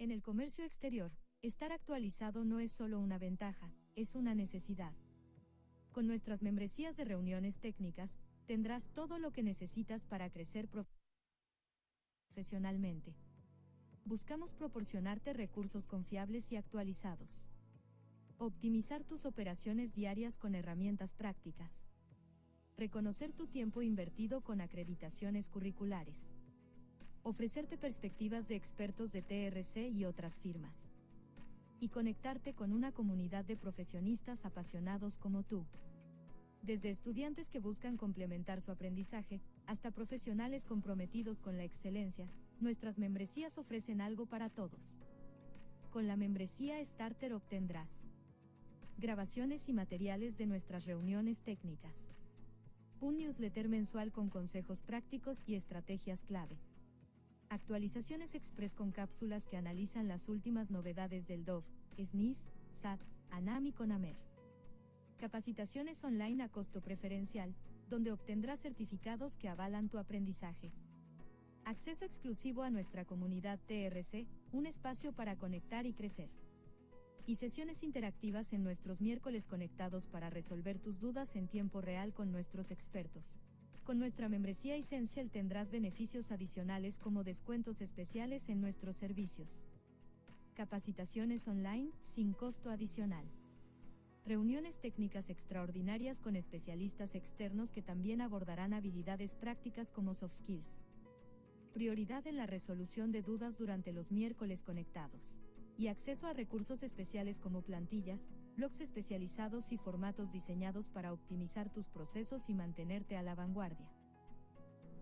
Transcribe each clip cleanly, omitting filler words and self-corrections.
En el comercio exterior, estar actualizado no es solo una ventaja, es una necesidad. Con nuestras membresías de reuniones técnicas, tendrás todo lo que necesitas para crecer profesionalmente. Buscamos proporcionarte recursos confiables y actualizados. Optimizar tus operaciones diarias con herramientas prácticas. Reconocer tu tiempo invertido con acreditaciones curriculares. Ofrecerte perspectivas de expertos de TRC y otras firmas. Y conectarte con una comunidad de profesionistas apasionados como tú. Desde estudiantes que buscan complementar su aprendizaje, hasta profesionales comprometidos con la excelencia, nuestras membresías ofrecen algo para todos. Con la membresía Starter obtendrás grabaciones y materiales de nuestras reuniones técnicas. Un newsletter mensual con consejos prácticos y estrategias clave. Actualizaciones express con cápsulas que analizan las últimas novedades del DOF, SNIS, SAT, ANAM y CONAMER. Capacitaciones online a costo preferencial, donde obtendrás certificados que avalan tu aprendizaje. Acceso exclusivo a nuestra comunidad TRC, un espacio para conectar y crecer. Y sesiones interactivas en nuestros miércoles conectados para resolver tus dudas en tiempo real con nuestros expertos. Con nuestra membresía Essential tendrás beneficios adicionales como descuentos especiales en nuestros servicios. Capacitaciones online, sin costo adicional. Reuniones técnicas extraordinarias con especialistas externos que también abordarán habilidades prácticas como soft skills. Prioridad en la resolución de dudas durante los miércoles conectados. Y acceso a recursos especiales como plantillas, blogs especializados y formatos diseñados para optimizar tus procesos y mantenerte a la vanguardia.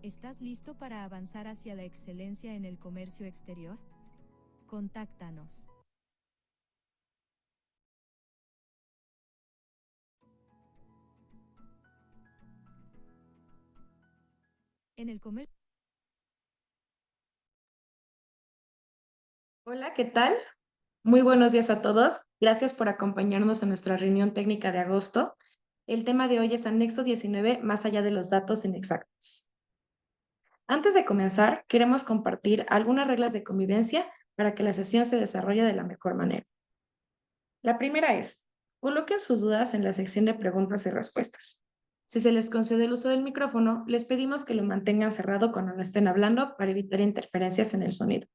¿Estás listo para avanzar hacia la excelencia en el comercio exterior? Contáctanos. En el comercio. Hola, ¿qué tal? Muy buenos días a todos. Gracias por acompañarnos en nuestra reunión técnica de agosto. El tema de hoy es Anexo 19, más allá de los datos inexactos. Antes de comenzar, queremos compartir algunas reglas de convivencia para que la sesión se desarrolle de la mejor manera. La primera es, coloquen sus dudas en la sección de preguntas y respuestas. Si se les concede el uso del micrófono, les pedimos que lo mantengan cerrado cuando no estén hablando para evitar interferencias en el sonido.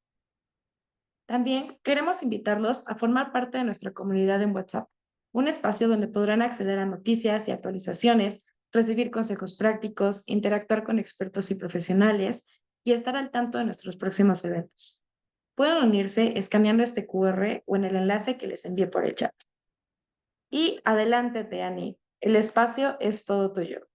También queremos invitarlos a formar parte de nuestra comunidad en WhatsApp, un espacio donde podrán acceder a noticias y actualizaciones, recibir consejos prácticos, interactuar con expertos y profesionales y estar al tanto de nuestros próximos eventos. Pueden unirse escaneando este QR o en el enlace que les envié por el chat. Y adelante, Teani, el espacio es todo tuyo.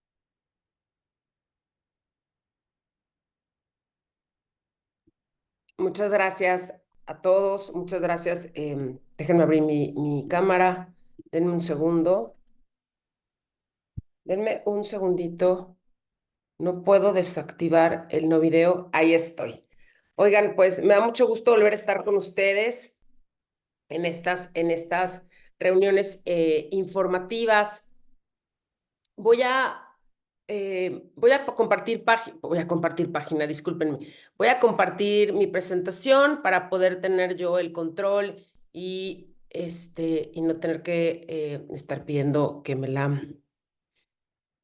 Muchas gracias a todos, muchas gracias. Déjenme abrir mi cámara, denme un segundo. Denme un segundito. No puedo desactivar el no video. Ahí estoy. Oigan, pues me da mucho gusto volver a estar con ustedes en estas reuniones informativas. Voy a compartir página, discúlpenme. Voy a compartir mi presentación para poder tener yo el control y no tener que estar pidiendo que me la...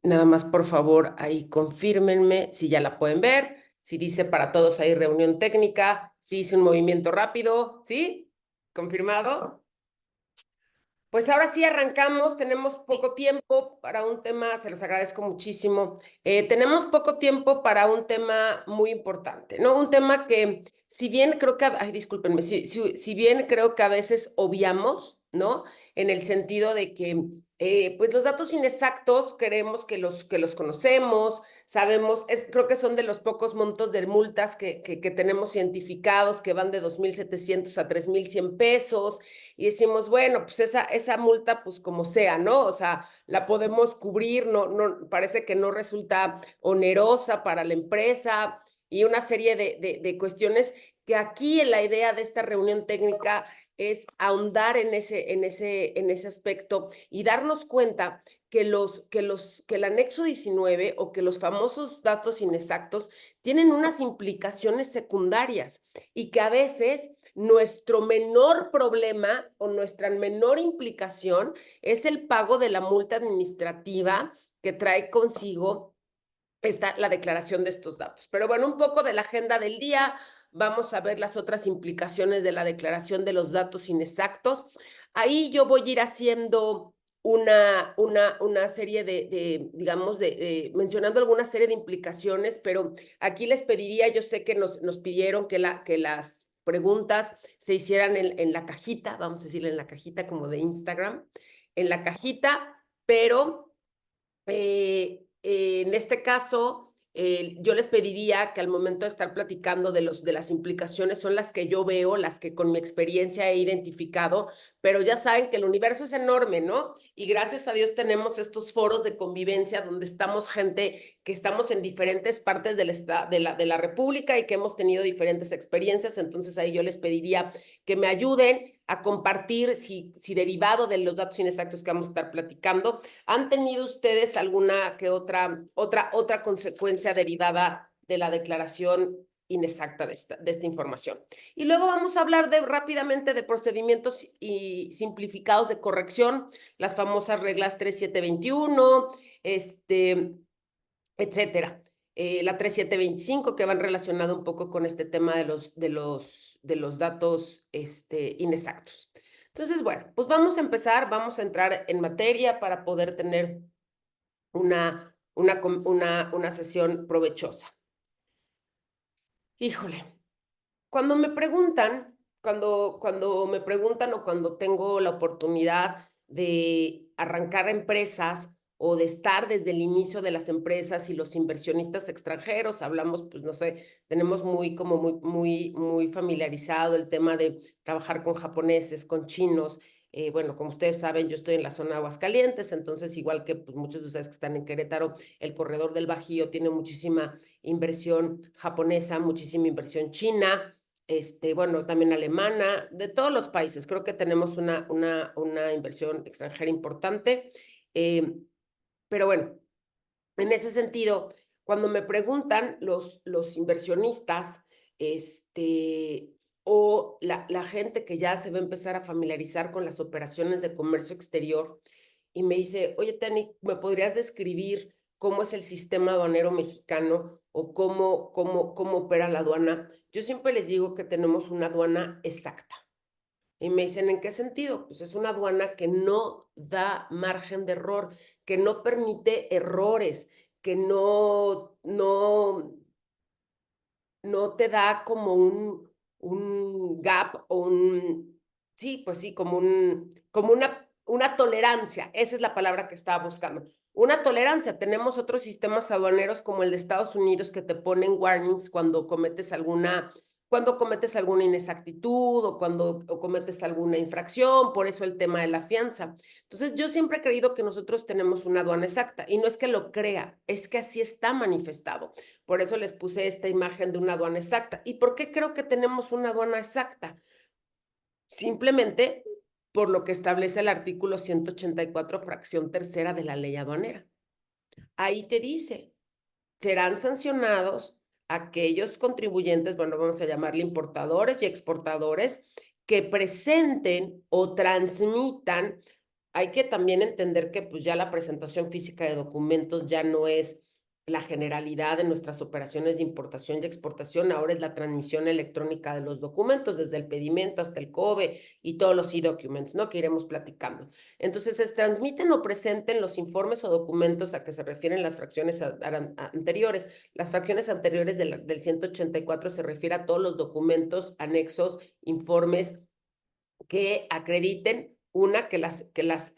Nada más, por favor, ahí confírmenme si ya la pueden ver, si dice para todos ahí reunión técnica, si hice un movimiento rápido, ¿sí? ¿Confirmado? Pues ahora sí arrancamos, tenemos poco tiempo para un tema, se los agradezco muchísimo. Tenemos poco tiempo para un tema muy importante, ¿no? Un tema que, si bien creo que, ay, discúlpenme, si bien creo que a veces obviamos, ¿no? En el sentido de que, pues los datos inexactos creemos que los conocemos, sabemos, creo que son de los pocos montos de multas que tenemos identificados, que van de 2,700 a 3,100 pesos, y decimos, bueno, pues esa multa, pues como sea, ¿no? O sea, la podemos cubrir, no, parece que no resulta onerosa para la empresa y una serie de cuestiones que aquí en la idea de esta reunión técnica es ahondar en ese aspecto y darnos cuenta que el anexo 19 o que los famosos datos inexactos tienen unas implicaciones secundarias y que a veces nuestro menor problema o nuestra menor implicación es el pago de la multa administrativa que trae consigo la declaración de estos datos. Pero bueno, un poco de la agenda del día. Vamos a ver las otras implicaciones de la declaración de los datos inexactos. Ahí yo voy a ir haciendo una serie digamos, mencionando alguna serie de implicaciones, pero aquí les pediría, yo sé que nos pidieron que las preguntas se hicieran en la cajita, vamos a decirle en la cajita como de Instagram, en la cajita, pero en este caso, yo les pediría que al momento de estar platicando de las implicaciones son las que yo veo, las que con mi experiencia he identificado, pero ya saben que el universo es enorme, ¿no? Y gracias a Dios tenemos estos foros de convivencia donde estamos gente que estamos en diferentes partes de la República y que hemos tenido diferentes experiencias, entonces ahí yo les pediría que me ayuden a compartir si derivado de los datos inexactos que vamos a estar platicando, ¿han tenido ustedes alguna que otra consecuencia derivada de la declaración inexacta de esta información? Y luego vamos a hablar rápidamente de procedimientos y simplificados de corrección, las famosas reglas 3721, etcétera. La 3725, que van relacionado un poco con este tema de los datos inexactos. Entonces, bueno, pues vamos a empezar, vamos a entrar en materia para poder tener una sesión provechosa. Híjole, cuando me preguntan o cuando tengo la oportunidad de arrancar empresas o de estar desde el inicio de las empresas y los inversionistas extranjeros, hablamos, pues no sé, tenemos muy familiarizado el tema de trabajar con japoneses, con chinos. Bueno, como ustedes saben, yo estoy en la zona de Aguascalientes, entonces igual que pues, muchos de ustedes que están en Querétaro, el corredor del Bajío tiene muchísima inversión japonesa, muchísima inversión china, bueno, también alemana, de todos los países. Creo que tenemos una inversión extranjera importante. Pero bueno, en ese sentido, cuando me preguntan los inversionistas, o la gente que ya se va a empezar a familiarizar con las operaciones de comercio exterior, y me dice, oye, Tani, ¿me podrías describir cómo es el sistema aduanero mexicano o cómo opera la aduana? Yo siempre les digo que tenemos una aduana exacta. Y me dicen, ¿en qué sentido? Pues es una aduana que no da margen de error, que no permite errores, que no te da como un gap o sí, pues sí, como una tolerancia. Esa es la palabra que estaba buscando. Una tolerancia. Tenemos otros sistemas aduaneros como el de Estados Unidos que te ponen warnings cuando cometes alguna inexactitud o cuando cometes alguna infracción, por eso el tema de la fianza. Entonces, yo siempre he creído que nosotros tenemos una aduana exacta y no es que lo crea, es que así está manifestado. Por eso les puse esta imagen de una aduana exacta. ¿Y por qué creo que tenemos una aduana exacta? Simplemente por lo que establece el artículo 184, fracción tercera de la ley aduanera. Ahí te dice, serán sancionados aquellos contribuyentes, bueno, vamos a llamarle importadores y exportadores, que presenten o transmitan. Hay que también entender que pues ya la presentación física de documentos ya no es la generalidad de nuestras operaciones de importación y exportación, ahora es la transmisión electrónica de los documentos, desde el pedimento hasta el COBE y todos los e-documents, ¿no? Que iremos platicando. Entonces, se transmiten o presenten los informes o documentos a que se refieren las fracciones anteriores. Las fracciones anteriores del 184 se refiere a todos los documentos, anexos, informes que acrediten que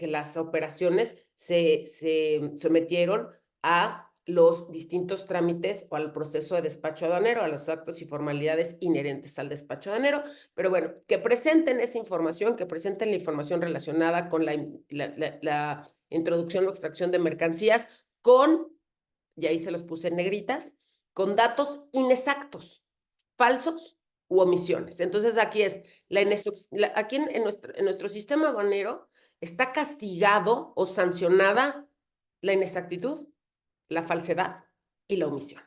las operaciones se sometieron a los distintos trámites o al proceso de despacho aduanero, a los actos y formalidades inherentes al despacho aduanero, pero bueno, que presenten esa información, que presenten la información relacionada con la introducción o extracción de mercancías y ahí se los puse en negritas, con datos inexactos, falsos u omisiones. Entonces aquí aquí en nuestro sistema aduanero está castigado o sancionada la inexactitud, la falsedad y la omisión.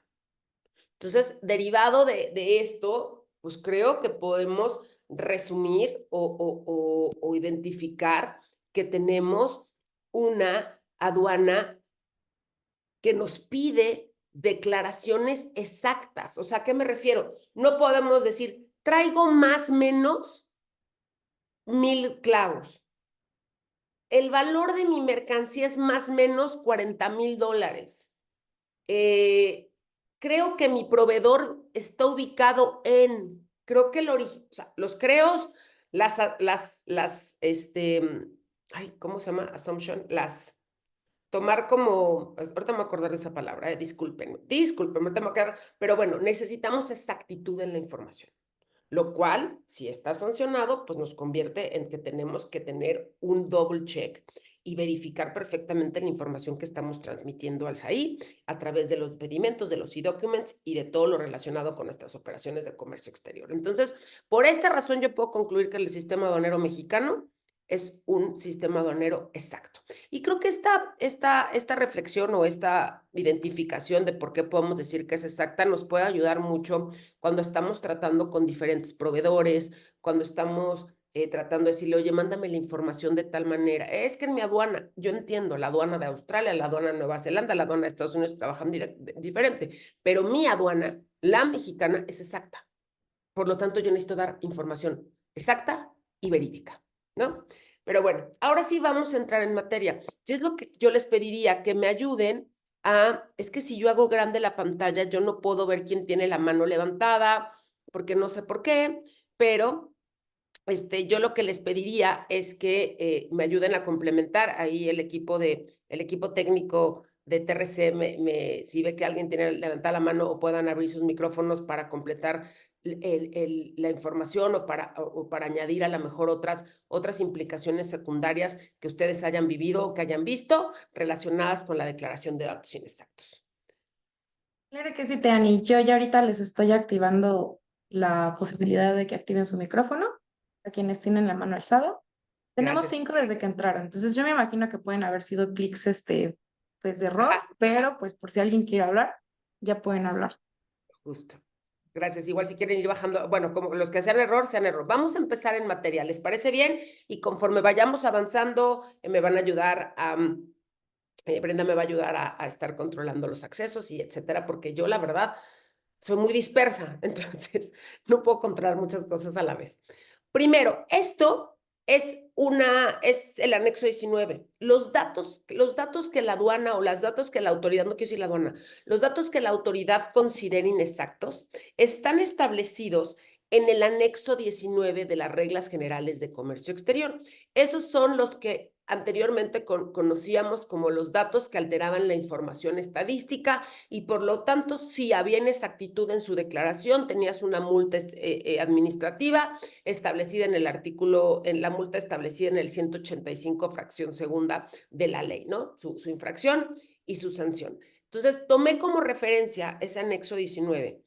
Entonces, derivado de esto, pues creo que podemos resumir o identificar que tenemos una aduana que nos pide declaraciones exactas. O sea, ¿a qué me refiero? No podemos decir, traigo más o menos 1,000 clavos. El valor de mi mercancía es más o menos $40,000. Creo que mi proveedor está ubicado en, creo que o sea, los creos, ¿cómo se llama? Assumption, tomar como, ahorita me voy a acordar de esa palabra, discúlpenme, ahorita me voy a quedar, pero bueno, necesitamos exactitud en la información. Lo cual, si está sancionado, pues nos convierte en que tenemos que tener un double check y verificar perfectamente la información que estamos transmitiendo al SAI a través de los pedimentos, de los e-documents y de todo lo relacionado con nuestras operaciones de comercio exterior. Entonces, por esta razón yo puedo concluir que el sistema aduanero mexicano es un sistema aduanero exacto. Y creo que esta reflexión o esta identificación de por qué podemos decir que es exacta nos puede ayudar mucho cuando estamos tratando con diferentes proveedores, cuando estamos tratando de decirle, oye, mándame la información de tal manera. Es que en mi aduana, yo entiendo, la aduana de Australia, la aduana de Nueva Zelanda, la aduana de Estados Unidos trabajan diferente, pero mi aduana, la mexicana, es exacta. Por lo tanto, yo necesito dar información exacta y verídica, ¿no? Pero bueno, ahora sí vamos a entrar en materia. Y es lo que yo les pediría, que me ayuden es que si yo hago grande la pantalla, yo no puedo ver quién tiene la mano levantada, porque no sé por qué, pero yo lo que les pediría es que me ayuden a complementar ahí el equipo técnico de TRC, si ve que alguien tiene levantada la mano o puedan abrir sus micrófonos para completar la información o para añadir a lo mejor otras implicaciones secundarias que ustedes hayan vivido o que hayan visto relacionadas con la declaración de datos inexactos. Claro que sí, Teani. Yo ya ahorita les estoy activando la posibilidad de que activen su micrófono a quienes tienen la mano alzada. Tenemos Gracias. 5 desde que entraron, entonces yo me imagino que pueden haber sido clics pues de error, Ajá. pero pues por si alguien quiere hablar, ya pueden hablar. Justo. Gracias. Igual si quieren ir bajando, bueno, como los que sean error. Vamos a empezar en materia, ¿les parece bien? Y conforme vayamos avanzando, me van a ayudar Brenda me va a ayudar a estar controlando los accesos y etcétera, porque yo la verdad soy muy dispersa, entonces no puedo controlar muchas cosas a la vez. Primero, esto es el anexo 19. Los datos que la aduana o los datos que la autoridad, no quiero decir la aduana, los datos que la autoridad considere inexactos están establecidos en el anexo 19 de las reglas generales de comercio exterior. Esos son los que anteriormente conocíamos como los datos que alteraban la información estadística y por lo tanto, si había inexactitud en su declaración, tenías una multa administrativa establecida en la multa establecida en el 185 fracción segunda de la ley, ¿no? Su infracción y su sanción. Entonces, tomé como referencia ese anexo 19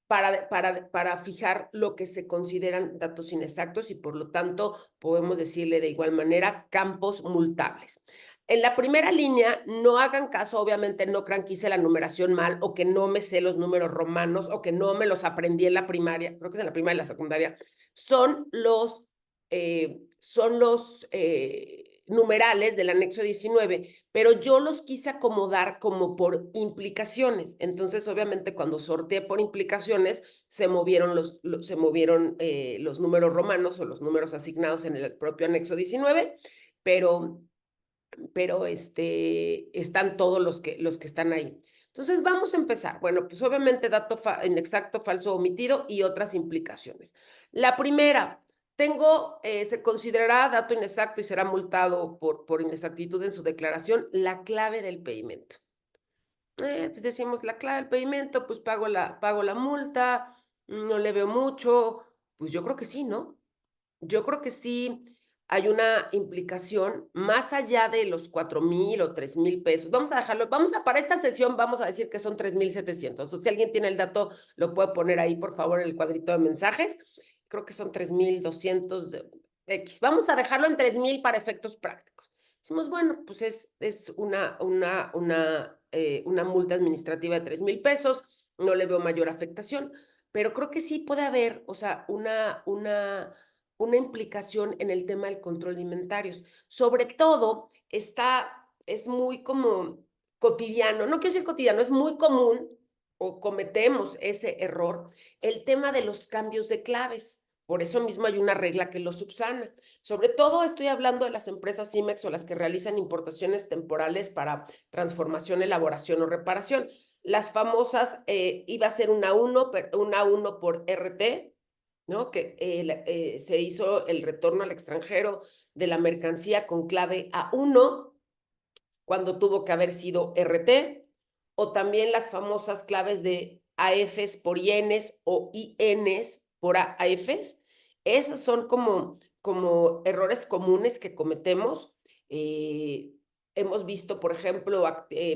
para fijar lo que se consideran datos inexactos y por lo tanto podemos decirle de igual manera campos multables. En la primera línea, no hagan caso, obviamente no crean que hice la numeración mal o que no me sé los números romanos o que no me los aprendí en la primaria, creo que es en la primaria y la secundaria, son los numerales del anexo 19, pero yo los quise acomodar como por implicaciones. Entonces, obviamente, cuando sorteé por implicaciones, se movieron los números romanos o los números asignados en el propio anexo 19, pero están todos los que están ahí. Entonces, vamos a empezar. Bueno, pues obviamente dato inexacto, falso, omitido y otras implicaciones. La primera, se considerará dato inexacto y será multado por inexactitud en su declaración la clave del pedimento. Pues decimos la clave del pedimento, pues pago la multa, no le veo mucho. Pues yo creo que sí, ¿no? Yo creo que sí hay una implicación más allá de los 4,000 o 3,000 pesos. Vamos a dejarlo, para esta sesión vamos a decir que son 3,700. O si alguien tiene el dato, lo puede poner ahí, por favor, en el cuadrito de mensajes. Creo que son 3,200 X. Vamos a dejarlo en 3,000 para efectos prácticos. Decimos, bueno, pues es una multa administrativa de 3,000 pesos, no le veo mayor afectación, pero creo que sí puede haber, o sea, una implicación en el tema del control de inventarios. Sobre todo, es muy como cotidiano, no quiero decir cotidiano, es muy común o cometemos ese error, el tema de los cambios de claves. Por eso mismo hay una regla que lo subsana. Sobre todo estoy hablando de las empresas IMEX o las que realizan importaciones temporales para transformación, elaboración o reparación. Las famosas, iba a ser una 1 por RT, ¿no? Que se hizo el retorno al extranjero de la mercancía con clave A1 cuando tuvo que haber sido RT, o también las famosas claves de AFs por INs o INs por AFs. Esas son como errores comunes que cometemos. Hemos visto, por ejemplo,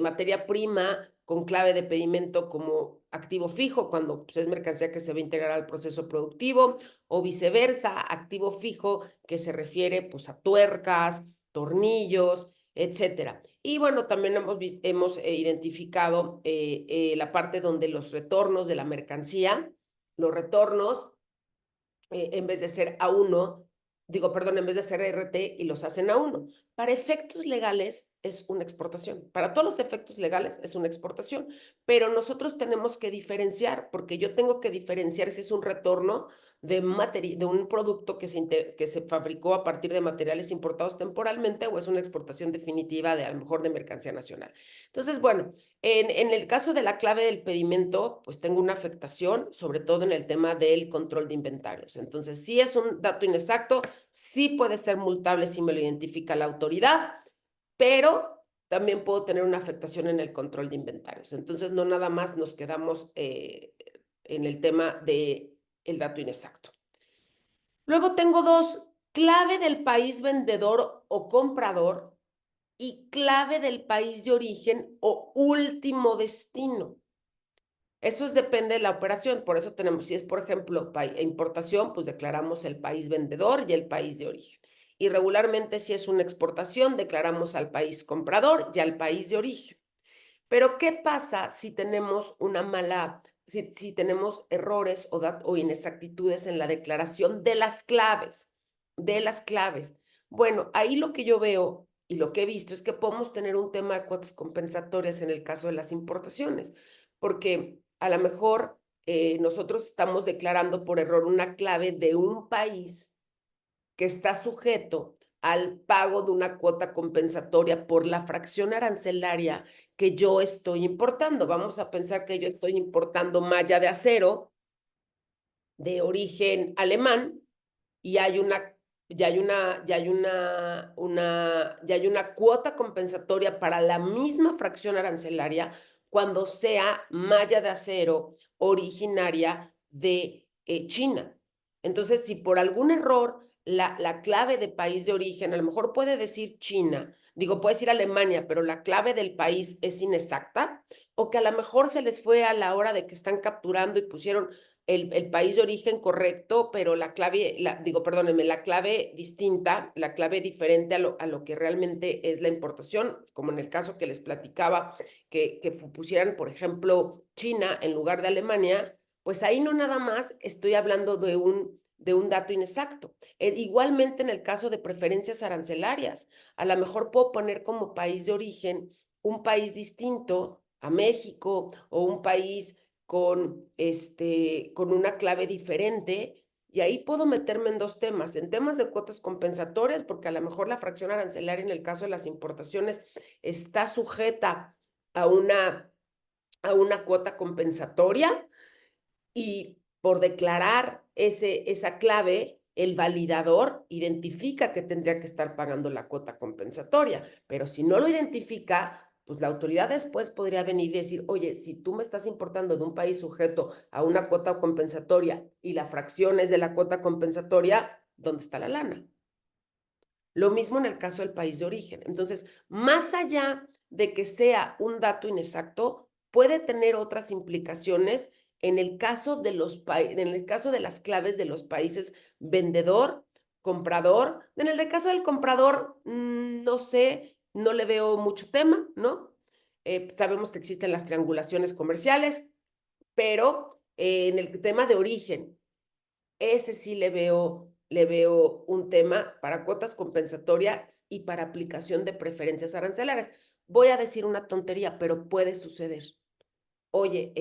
materia prima con clave de pedimento como activo fijo, cuando pues, es mercancía que se va a integrar al proceso productivo, o viceversa, activo fijo que se refiere pues, a tuercas, tornillos, etcétera. Y bueno, también hemos identificado la parte donde los retornos de la mercancía, los retornos, en vez de ser A1, en vez de ser RT y los hacen A1. Para efectos legales es una exportación. Para todos los efectos legales es una exportación. Pero nosotros tenemos que diferenciar, porque yo tengo que diferenciar si es un retorno de un producto que se fabricó a partir de materiales importados temporalmente o es una exportación definitiva a lo mejor de mercancía nacional. Entonces, bueno, en el caso de la clave del pedimento, pues tengo una afectación, sobre todo en el tema del control de inventarios. Entonces, si es un dato inexacto, sí puede ser multable si me lo identifica la autoridad, pero también puedo tener una afectación en el control de inventarios. Entonces, no nada más nos quedamos en el tema del dato inexacto. Luego tengo dos, clave del país vendedor o comprador y clave del país de origen o último destino. Eso depende de la operación, por eso tenemos, si es por ejemplo importación, pues declaramos el país vendedor y el país de origen. Y regularmente si es una exportación, declaramos al país comprador y al país de origen. Pero ¿qué pasa si tenemos si tenemos errores o inexactitudes en la declaración de las claves? De las claves. Bueno, ahí lo que yo veo y lo que he visto es que podemos tener un tema de cuotas compensatorias en el caso de las importaciones, porque a lo mejor nosotros estamos declarando por error una clave de un país que está sujeto al pago de una cuota compensatoria por la fracción arancelaria que yo estoy importando. Vamos a pensar que yo estoy importando malla de acero de origen alemán y hay una cuota compensatoria para la misma fracción arancelaria cuando sea malla de acero originaria de China. Entonces, si por algún error la clave de país de origen, a lo mejor puede decir China, puede decir Alemania, pero la clave del país es inexacta, o que a lo mejor se les fue a la hora de que están capturando y pusieron el país de origen correcto, pero la clave, la clave distinta, la clave diferente a lo que realmente es la importación, como en el caso que les platicaba, que pusieran, por ejemplo, China en lugar de Alemania, pues ahí no nada más estoy hablando de un dato inexacto. Igualmente en el caso de preferencias arancelarias, a lo mejor puedo poner como país de origen un país distinto a México o un país con una clave diferente, y ahí puedo meterme en dos temas, en temas de cuotas compensatorias, porque a lo mejor la fracción arancelaria en el caso de las importaciones está sujeta a una cuota compensatoria, y por declarar esa clave, el validador identifica que tendría que estar pagando la cuota compensatoria, pero si no lo identifica, pues la autoridad después podría venir y decir, oye, si tú me estás importando de un país sujeto a una cuota compensatoria y la fracción es de la cuota compensatoria, ¿dónde está la lana? Lo mismo en el caso del país de origen. Entonces, más allá de que sea un dato inexacto, puede tener otras implicaciones en el caso de las claves de los países vendedor, comprador. En el caso del comprador, no sé, no le veo mucho tema, ¿no? Sabemos que existen las triangulaciones comerciales, pero en el tema de origen, ese sí le veo le veo un tema para cuotas compensatorias y para aplicación de preferencias arancelarias. Voy a decir una tontería, pero puede suceder. Oye,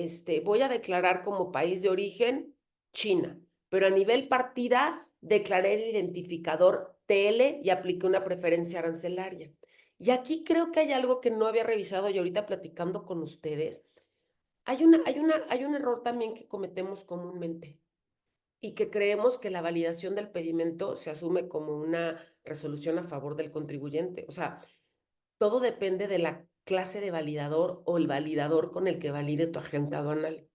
voy a declarar como país de origen China, pero a nivel partida declaré el identificador TL y apliqué una preferencia arancelaria. Y aquí creo que hay algo que no había revisado y ahorita platicando con ustedes. Hay un error también que cometemos comúnmente y que creemos que la validación del pedimento se asume como una resolución a favor del contribuyente. O sea, todo depende de la clase de validador o el validador con el que valide tu agente aduanal.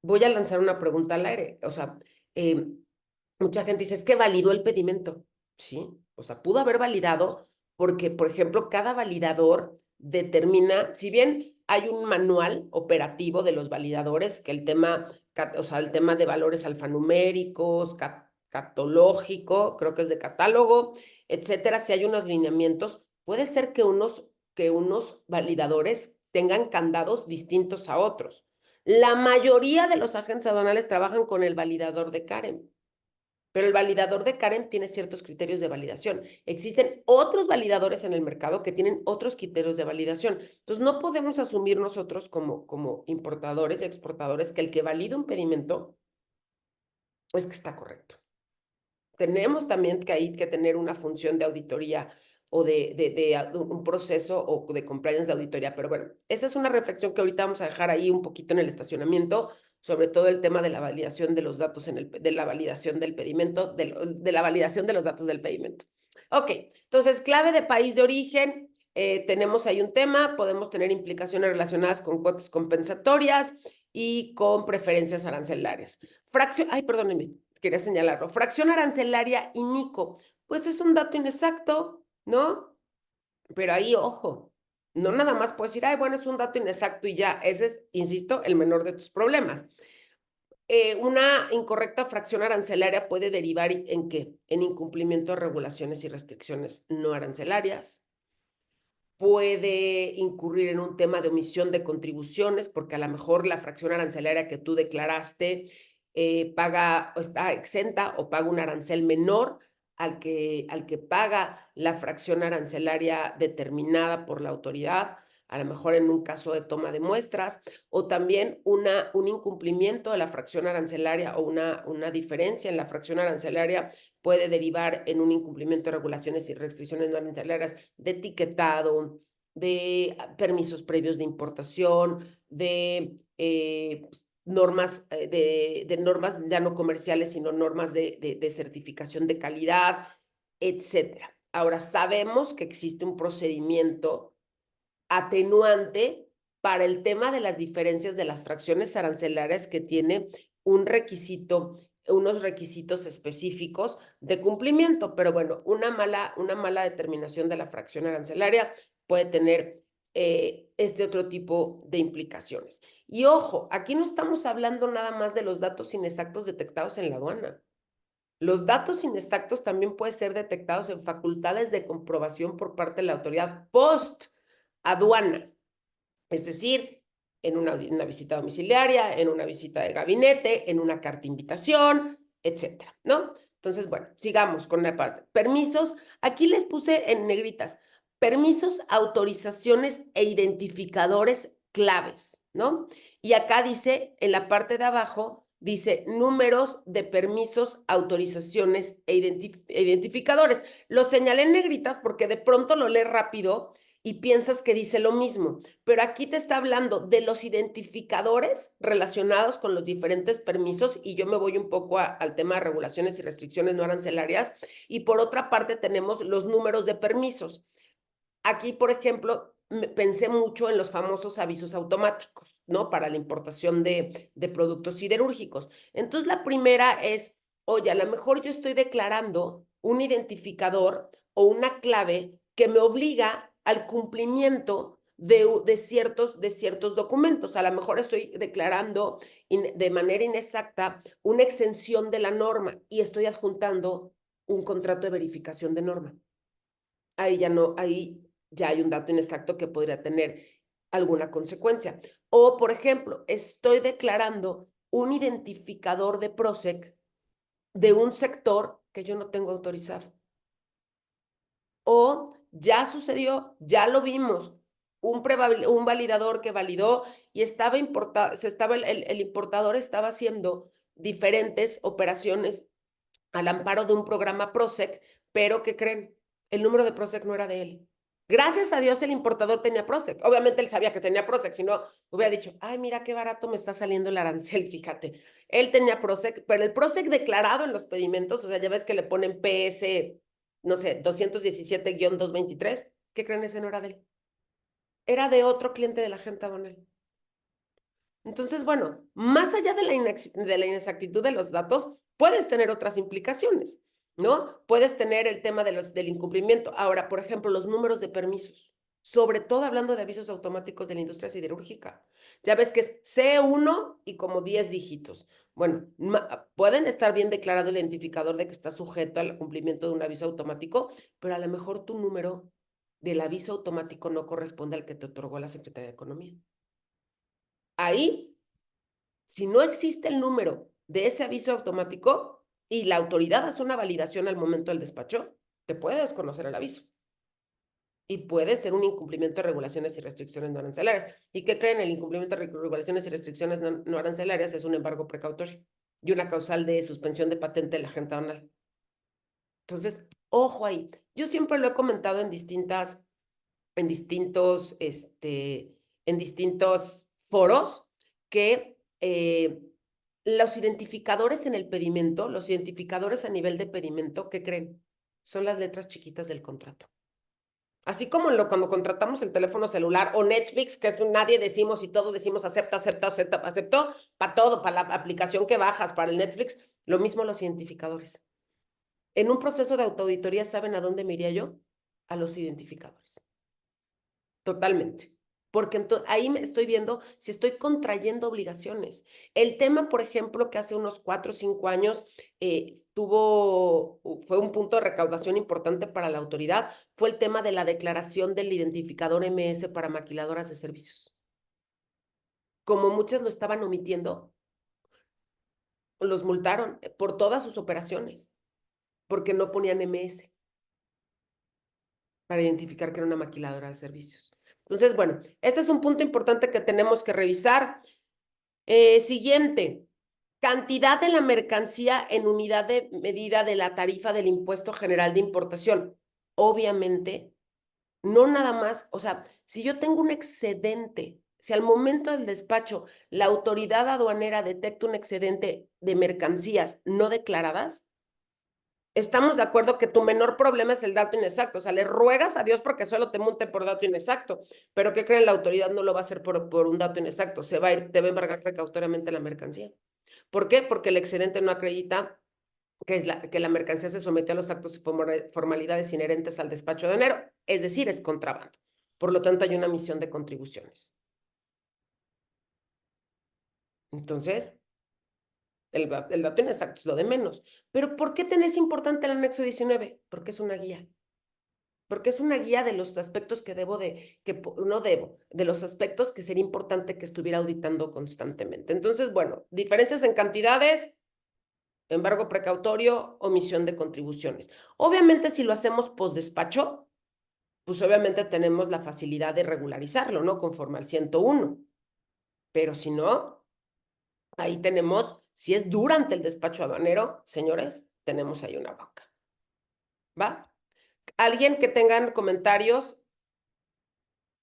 Voy a lanzar una pregunta al aire. O sea, mucha gente dice, es que validó el pedimento. Sí, o sea, pudo haber validado porque, por ejemplo, cada validador determina, si bien hay un manual operativo de los validadores, que el tema, o sea, el tema de valores alfanuméricos, catológico, creo que es de catálogo, etcétera, si hay unos lineamientos, puede ser que unos validadores tengan candados distintos a otros. La mayoría de los agentes aduanales trabajan con el validador de Karen, pero el validador de Karen tiene ciertos criterios de validación. Existen otros validadores en el mercado que tienen otros criterios de validación. Entonces, no podemos asumir nosotros como importadores y exportadores que el que valida un pedimento es que está correcto. Tenemos también que tener una función de auditoría o de un proceso o de compliance de auditoría. Pero bueno, esa es una reflexión que ahorita vamos a dejar ahí un poquito en el estacionamiento, sobre todo el tema de la validación de los datos, de la validación del pedimento, de la validación de los datos del pedimento. Ok, entonces, clave de país de origen, tenemos ahí un tema, podemos tener implicaciones relacionadas con cuotas compensatorias y con preferencias arancelarias. Ay, perdónenme, quería señalarlo. Fracción arancelaria y NICO, pues es un dato inexacto, ¿no? Pero ahí, ojo, no nada más puedes decir, ay, bueno, es un dato inexacto y ya, ese es, insisto, el menor de tus problemas. Una incorrecta fracción arancelaria puede derivar ¿en qué? En incumplimiento de regulaciones y restricciones no arancelarias. Puede incurrir en un tema de omisión de contribuciones, porque a lo mejor la fracción arancelaria que tú declaraste paga o está exenta o paga un arancel menor al que paga la fracción arancelaria determinada por la autoridad, a lo mejor en un caso de toma de muestras, o también un incumplimiento de la fracción arancelaria o una diferencia en la fracción arancelaria puede derivar en un incumplimiento de regulaciones y restricciones no arancelarias de etiquetado, de permisos previos de importación, de normas, de normas ya no comerciales, sino normas de certificación de calidad, etcétera. Ahora, sabemos que existe un procedimiento atenuante para el tema de las diferencias de las fracciones arancelarias que tiene un requisito, unos requisitos específicos de cumplimiento, pero bueno, una mala determinación de la fracción arancelaria puede tener este otro tipo de implicaciones. Y ojo, aquí no estamos hablando nada más de los datos inexactos detectados en la aduana. Los datos inexactos también pueden ser detectados en facultades de comprobación por parte de la autoridad post aduana, es decir, en una visita domiciliaria, en una visita de gabinete, en una carta de invitación, etcétera, ¿no? Entonces, bueno, sigamos con la parte. Permisos, aquí les puse en negritas, permisos, autorizaciones e identificadores claves, ¿no? Y acá dice, en la parte de abajo, dice números de permisos, autorizaciones e identificadores. Lo señalé en negritas porque de pronto lo lees rápido y piensas que dice lo mismo, pero aquí te está hablando de los identificadores relacionados con los diferentes permisos y yo me voy un poco al tema de regulaciones y restricciones no arancelarias y por otra parte tenemos los números de permisos. Aquí, por ejemplo, pensé mucho en los famosos avisos automáticos, ¿no? Para la importación de productos siderúrgicos. Entonces, la primera es, oye, a lo mejor yo estoy declarando un identificador o una clave que me obliga al cumplimiento de ciertos documentos. A lo mejor estoy declarando de manera inexacta una exención de la norma y estoy adjuntando un contrato de verificación de norma. Ahí ya hay un dato inexacto que podría tener alguna consecuencia. O, por ejemplo, estoy declarando un identificador de PROSEC de un sector que yo no tengo autorizado. O ya sucedió, ya lo vimos, un validador que validó y estaba el importador estaba haciendo diferentes operaciones al amparo de un programa PROSEC, pero ¿qué creen? El número de PROSEC no era de él. Gracias a Dios el importador tenía PROSEC. Obviamente él sabía que tenía PROSEC, si no hubiera dicho, ay, mira qué barato me está saliendo el arancel, fíjate. Él tenía PROSEC, pero el PROSEC declarado en los pedimentos, o sea, ya ves que le ponen PS, no sé, 217-223, ¿qué creen? Ese no era de él. Era de otro cliente de la gente aduanal. Entonces, bueno, más allá de la inexactitud de los datos, puedes tener otras implicaciones, ¿no? Puedes tener el tema del incumplimiento. Ahora, por ejemplo, los números de permisos, sobre todo hablando de avisos automáticos de la industria siderúrgica. Ya ves que es C1 y como 10 dígitos. Bueno, pueden estar bien declarado el identificador de que está sujeto al cumplimiento de un aviso automático, pero a lo mejor tu número del aviso automático no corresponde al que te otorgó la Secretaría de Economía. Ahí, si no existe el número de ese aviso automático y la autoridad hace una validación al momento del despacho, te puede desconocer el aviso. Y puede ser un incumplimiento de regulaciones y restricciones no arancelarias. ¿Y qué creen? El incumplimiento de regulaciones y restricciones no arancelarias es un embargo precautorio y una causal de suspensión de patente de la agente aduanal. Entonces, ojo ahí. Yo siempre lo he comentado en distintos foros que los identificadores en el pedimento, los identificadores a nivel de pedimento, ¿qué creen? Son las letras chiquitas del contrato. Así como cuando contratamos el teléfono celular o Netflix, que es nadie decimos y todo decimos acepta, aceptó, para todo, para la aplicación que bajas, para el Netflix, lo mismo los identificadores. En un proceso de autoauditoría, ¿saben a dónde me iría yo? A los identificadores. Totalmente. Porque ahí me estoy viendo si estoy contrayendo obligaciones. El tema, por ejemplo, que hace unos 4 o 5 años fue un punto de recaudación importante para la autoridad, fue el tema de la declaración del identificador MS para maquiladoras de servicios. Como muchas lo estaban omitiendo, los multaron por todas sus operaciones, porque no ponían MS para identificar que era una maquiladora de servicios. Entonces, bueno, este es un punto importante que tenemos que revisar. Siguiente, cantidad de la mercancía en unidad de medida de la tarifa del impuesto general de importación. Obviamente, no nada más, o sea, si yo tengo un excedente, si al momento del despacho la autoridad aduanera detecta un excedente de mercancías no declaradas, estamos de acuerdo que tu menor problema es el dato inexacto. O sea, le ruegas a Dios porque solo te monte por dato inexacto. Pero ¿qué creen? La autoridad no lo va a hacer por un dato inexacto. Te va a embargar precautoriamente la mercancía. ¿Por qué? Porque el excedente no acredita que la mercancía se somete a los actos y formalidades inherentes al despacho de enero. Es decir, es contrabando. Por lo tanto, hay una misión de contribuciones. Entonces, el dato inexacto es lo de menos. Pero ¿por qué tenés importante el anexo 19? Porque es una guía. Porque es una guía de los aspectos que de los aspectos que sería importante que estuviera auditando constantemente. Entonces, bueno, diferencias en cantidades, embargo precautorio, omisión de contribuciones. Obviamente, si lo hacemos post-despacho, pues obviamente tenemos la facilidad de regularizarlo, ¿no? Conforme al 101. Pero si no, ahí tenemos, si es durante el despacho aduanero, señores, tenemos ahí una bronca. ¿Va? ¿Alguien que tengan comentarios?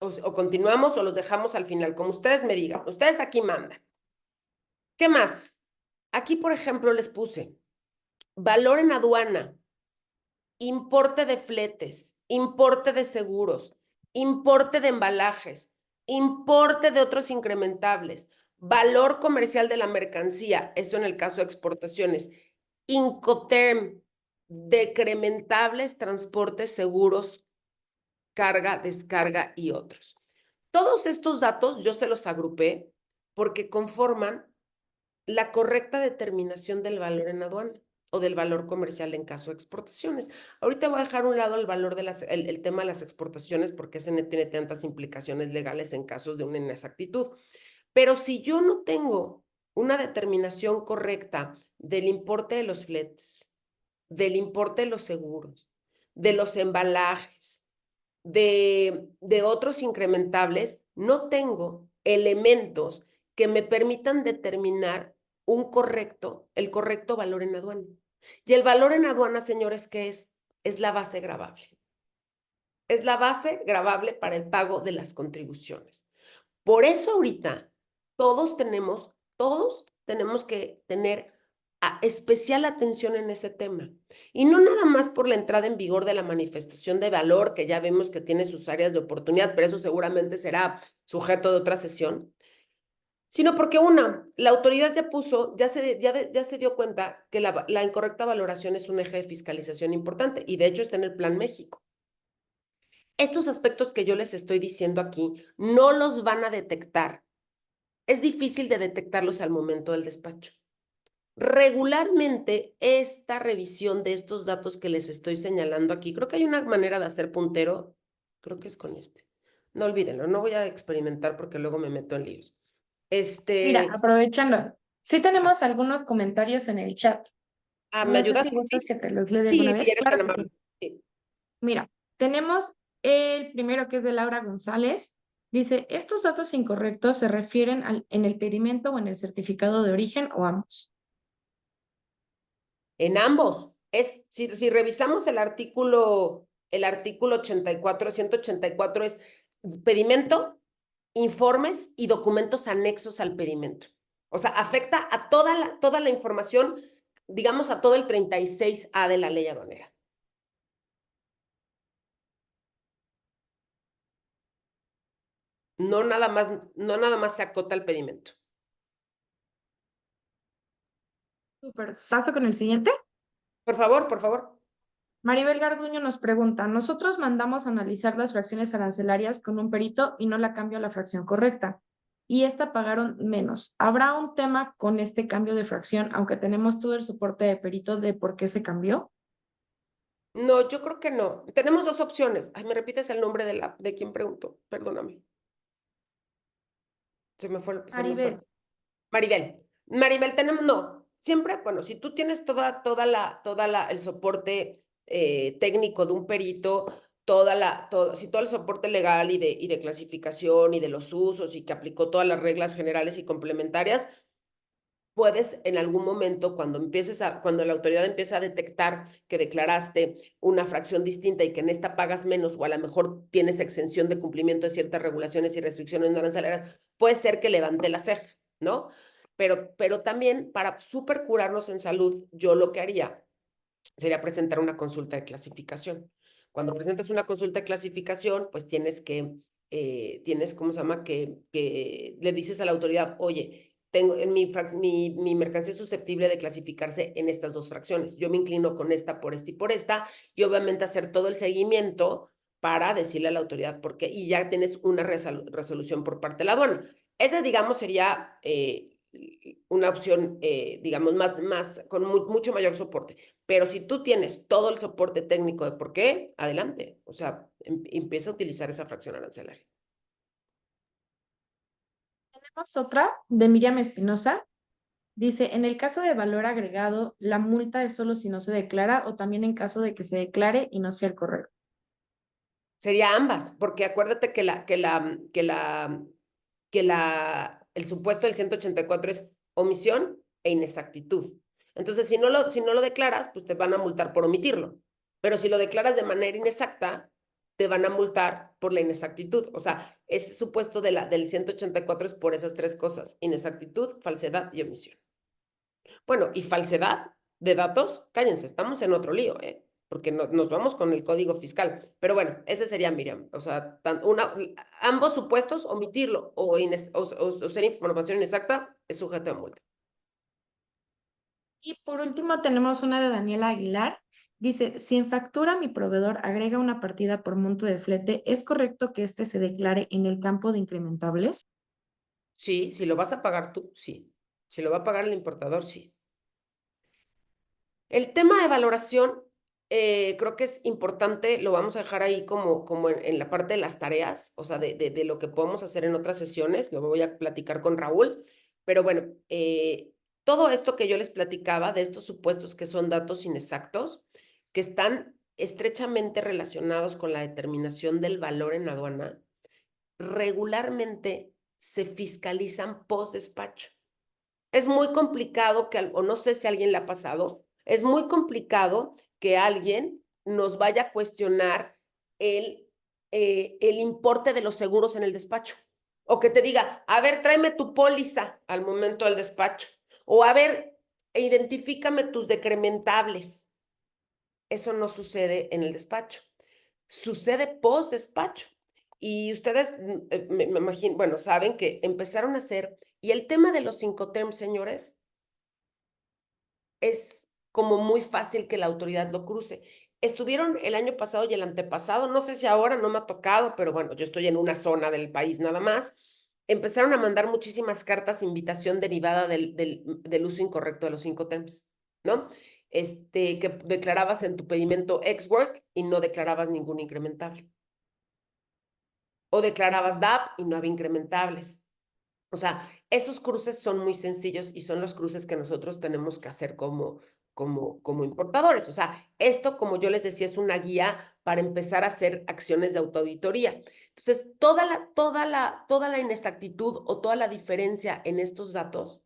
O continuamos o los dejamos al final, como ustedes me digan. Ustedes aquí mandan. ¿Qué más? Aquí, por ejemplo, les puse valor en aduana, importe de fletes, importe de seguros, importe de embalajes, importe de otros incrementables, valor comercial de la mercancía, eso en el caso de exportaciones, Incoterm, decrementables, transportes, seguros, carga, descarga y otros. Todos estos datos yo se los agrupé porque conforman la correcta determinación del valor en aduana o del valor comercial en caso de exportaciones. Ahorita voy a dejar a un lado el valor de el tema de las exportaciones porque ese no tiene tantas implicaciones legales en casos de una inexactitud. Pero si yo no tengo una determinación correcta del importe de los fletes, del importe de los seguros, de los embalajes, de otros incrementables, no tengo elementos que me permitan determinar el correcto valor en aduana. Y el valor en aduana, señores, ¿qué es? Es la base gravable. Es la base gravable para el pago de las contribuciones. Por eso ahorita todos tenemos que tener especial atención en ese tema. Y no nada más por la entrada en vigor de la manifestación de valor, que ya vemos que tiene sus áreas de oportunidad, pero eso seguramente será sujeto de otra sesión, sino porque la autoridad ya se dio cuenta que la incorrecta valoración es un eje de fiscalización importante y de hecho está en el Plan México. Estos aspectos que yo les estoy diciendo aquí no los van a detectar. Es difícil de detectarlos al momento del despacho. Regularmente, esta revisión de estos datos que les estoy señalando aquí, creo que hay una manera de hacer puntero, creo que es con este. No olvídenlo, no voy a experimentar porque luego me meto en líos. Mira, aprovechando, sí tenemos algunos comentarios en el chat. ¿me No sé ayudas? si gustas que te los lea de Sí, alguna sí, vez. eres Claro tan que amable. sí. Sí. Mira, tenemos el primero que es de Laura González. Dice, ¿estos datos incorrectos se refieren en el pedimento o en el certificado de origen o ambos? En ambos. Si revisamos el artículo 84, 184 es pedimento, informes y documentos anexos al pedimento. O sea, afecta a toda la información, digamos a todo el 36A de la ley aduanera. No nada más se acota el pedimento. Súper. Paso con el siguiente. Por favor, por favor. Maribel Garduño nos pregunta, nosotros mandamos analizar las fracciones arancelarias con un perito y no la cambio a la fracción correcta. Y esta pagaron menos. ¿Habrá un tema con este cambio de fracción, aunque tenemos todo el soporte de perito de por qué se cambió? No, yo creo que no. Tenemos dos opciones. Ay, ¿me repites el nombre de quien preguntó? Perdóname. Se me fue. Maribel. Maribel, no. Siempre, bueno, si tú tienes el soporte técnico de un perito, si todo el soporte legal y de clasificación y de los usos y que aplicó todas las reglas generales y complementarias, puedes en algún momento, cuando la autoridad empieza a detectar que declaraste una fracción distinta y que en esta pagas menos o a lo mejor tienes exención de cumplimiento de ciertas regulaciones y restricciones no arancelarias, puede ser que levante la ceja, ¿no? Pero también para supercurarnos en salud, yo lo que haría sería presentar una consulta de clasificación. Cuando presentas una consulta de clasificación, pues ¿cómo se llama? Que le dices a la autoridad, oye, tengo mi mercancía es susceptible de clasificarse en estas dos fracciones. Yo me inclino con esta, por esta y por esta, y obviamente hacer todo el seguimiento para decirle a la autoridad por qué, y ya tienes una resolución por parte de la aduana. Esa, digamos, sería una opción, digamos, con mucho mayor soporte. Pero si tú tienes todo el soporte técnico de por qué, adelante. O sea, empieza a utilizar esa fracción arancelaria. Tenemos otra de Miriam Espinosa. Dice, en el caso de valor agregado, ¿la multa es solo si no se declara o también en caso de que se declare y no sea el correcto? Sería ambas, porque acuérdate el supuesto del 184 es omisión e inexactitud. Entonces, si no lo declaras, pues te van a multar por omitirlo. Pero si lo declaras de manera inexacta, te van a multar por la inexactitud. O sea, ese supuesto del 184 es por esas tres cosas: inexactitud, falsedad y omisión. Bueno, y falsedad de datos, cállense, estamos en otro lío, porque nos vamos con el código fiscal. Pero bueno, ese sería, Miriam, o sea, ambos supuestos, omitirlo o ser información inexacta, es sujeto a multa. Y por último tenemos una de Daniela Aguilar. Dice, si en factura mi proveedor agrega una partida por monto de flete, ¿es correcto que éste se declare en el campo de incrementables? Sí, si lo vas a pagar tú, sí. Si lo va a pagar el importador, sí. El tema de valoración, creo que es importante, lo vamos a dejar ahí como en la parte de las tareas, o sea, de lo que podemos hacer en otras sesiones, lo voy a platicar con Raúl, Pero bueno, todo esto que yo les platicaba de estos supuestos que son datos inexactos, que están estrechamente relacionados con la determinación del valor en aduana, regularmente se fiscalizan post despacho. Es muy complicado que, o no sé si a alguien le ha pasado, es muy complicado que alguien nos vaya a cuestionar el importe de los seguros en el despacho. O que te diga, a ver, tráeme tu póliza al momento del despacho. O a ver, identifícame tus decrementables. Eso no sucede en el despacho. Sucede post despacho. Y ustedes, me imagino, bueno, saben que empezaron a hacer, y el tema de los Incoterms, señores, es como muy fácil que la autoridad lo cruce. Estuvieron el año pasado y el antepasado, no sé si ahora no me ha tocado, pero bueno, yo estoy en una zona del país nada más. Empezaron a mandar muchísimas cartas de invitación derivada del uso incorrecto de los Incoterms, ¿no? Que declarabas en tu pedimento ex-work y no declarabas ningún incrementable. O declarabas DAP y no había incrementables. O sea, esos cruces son muy sencillos y son los cruces que nosotros tenemos que hacer como importadores. O sea, esto, como yo les decía, es una guía para empezar a hacer acciones de autoauditoría. Entonces, toda la inexactitud o toda la diferencia en estos datos,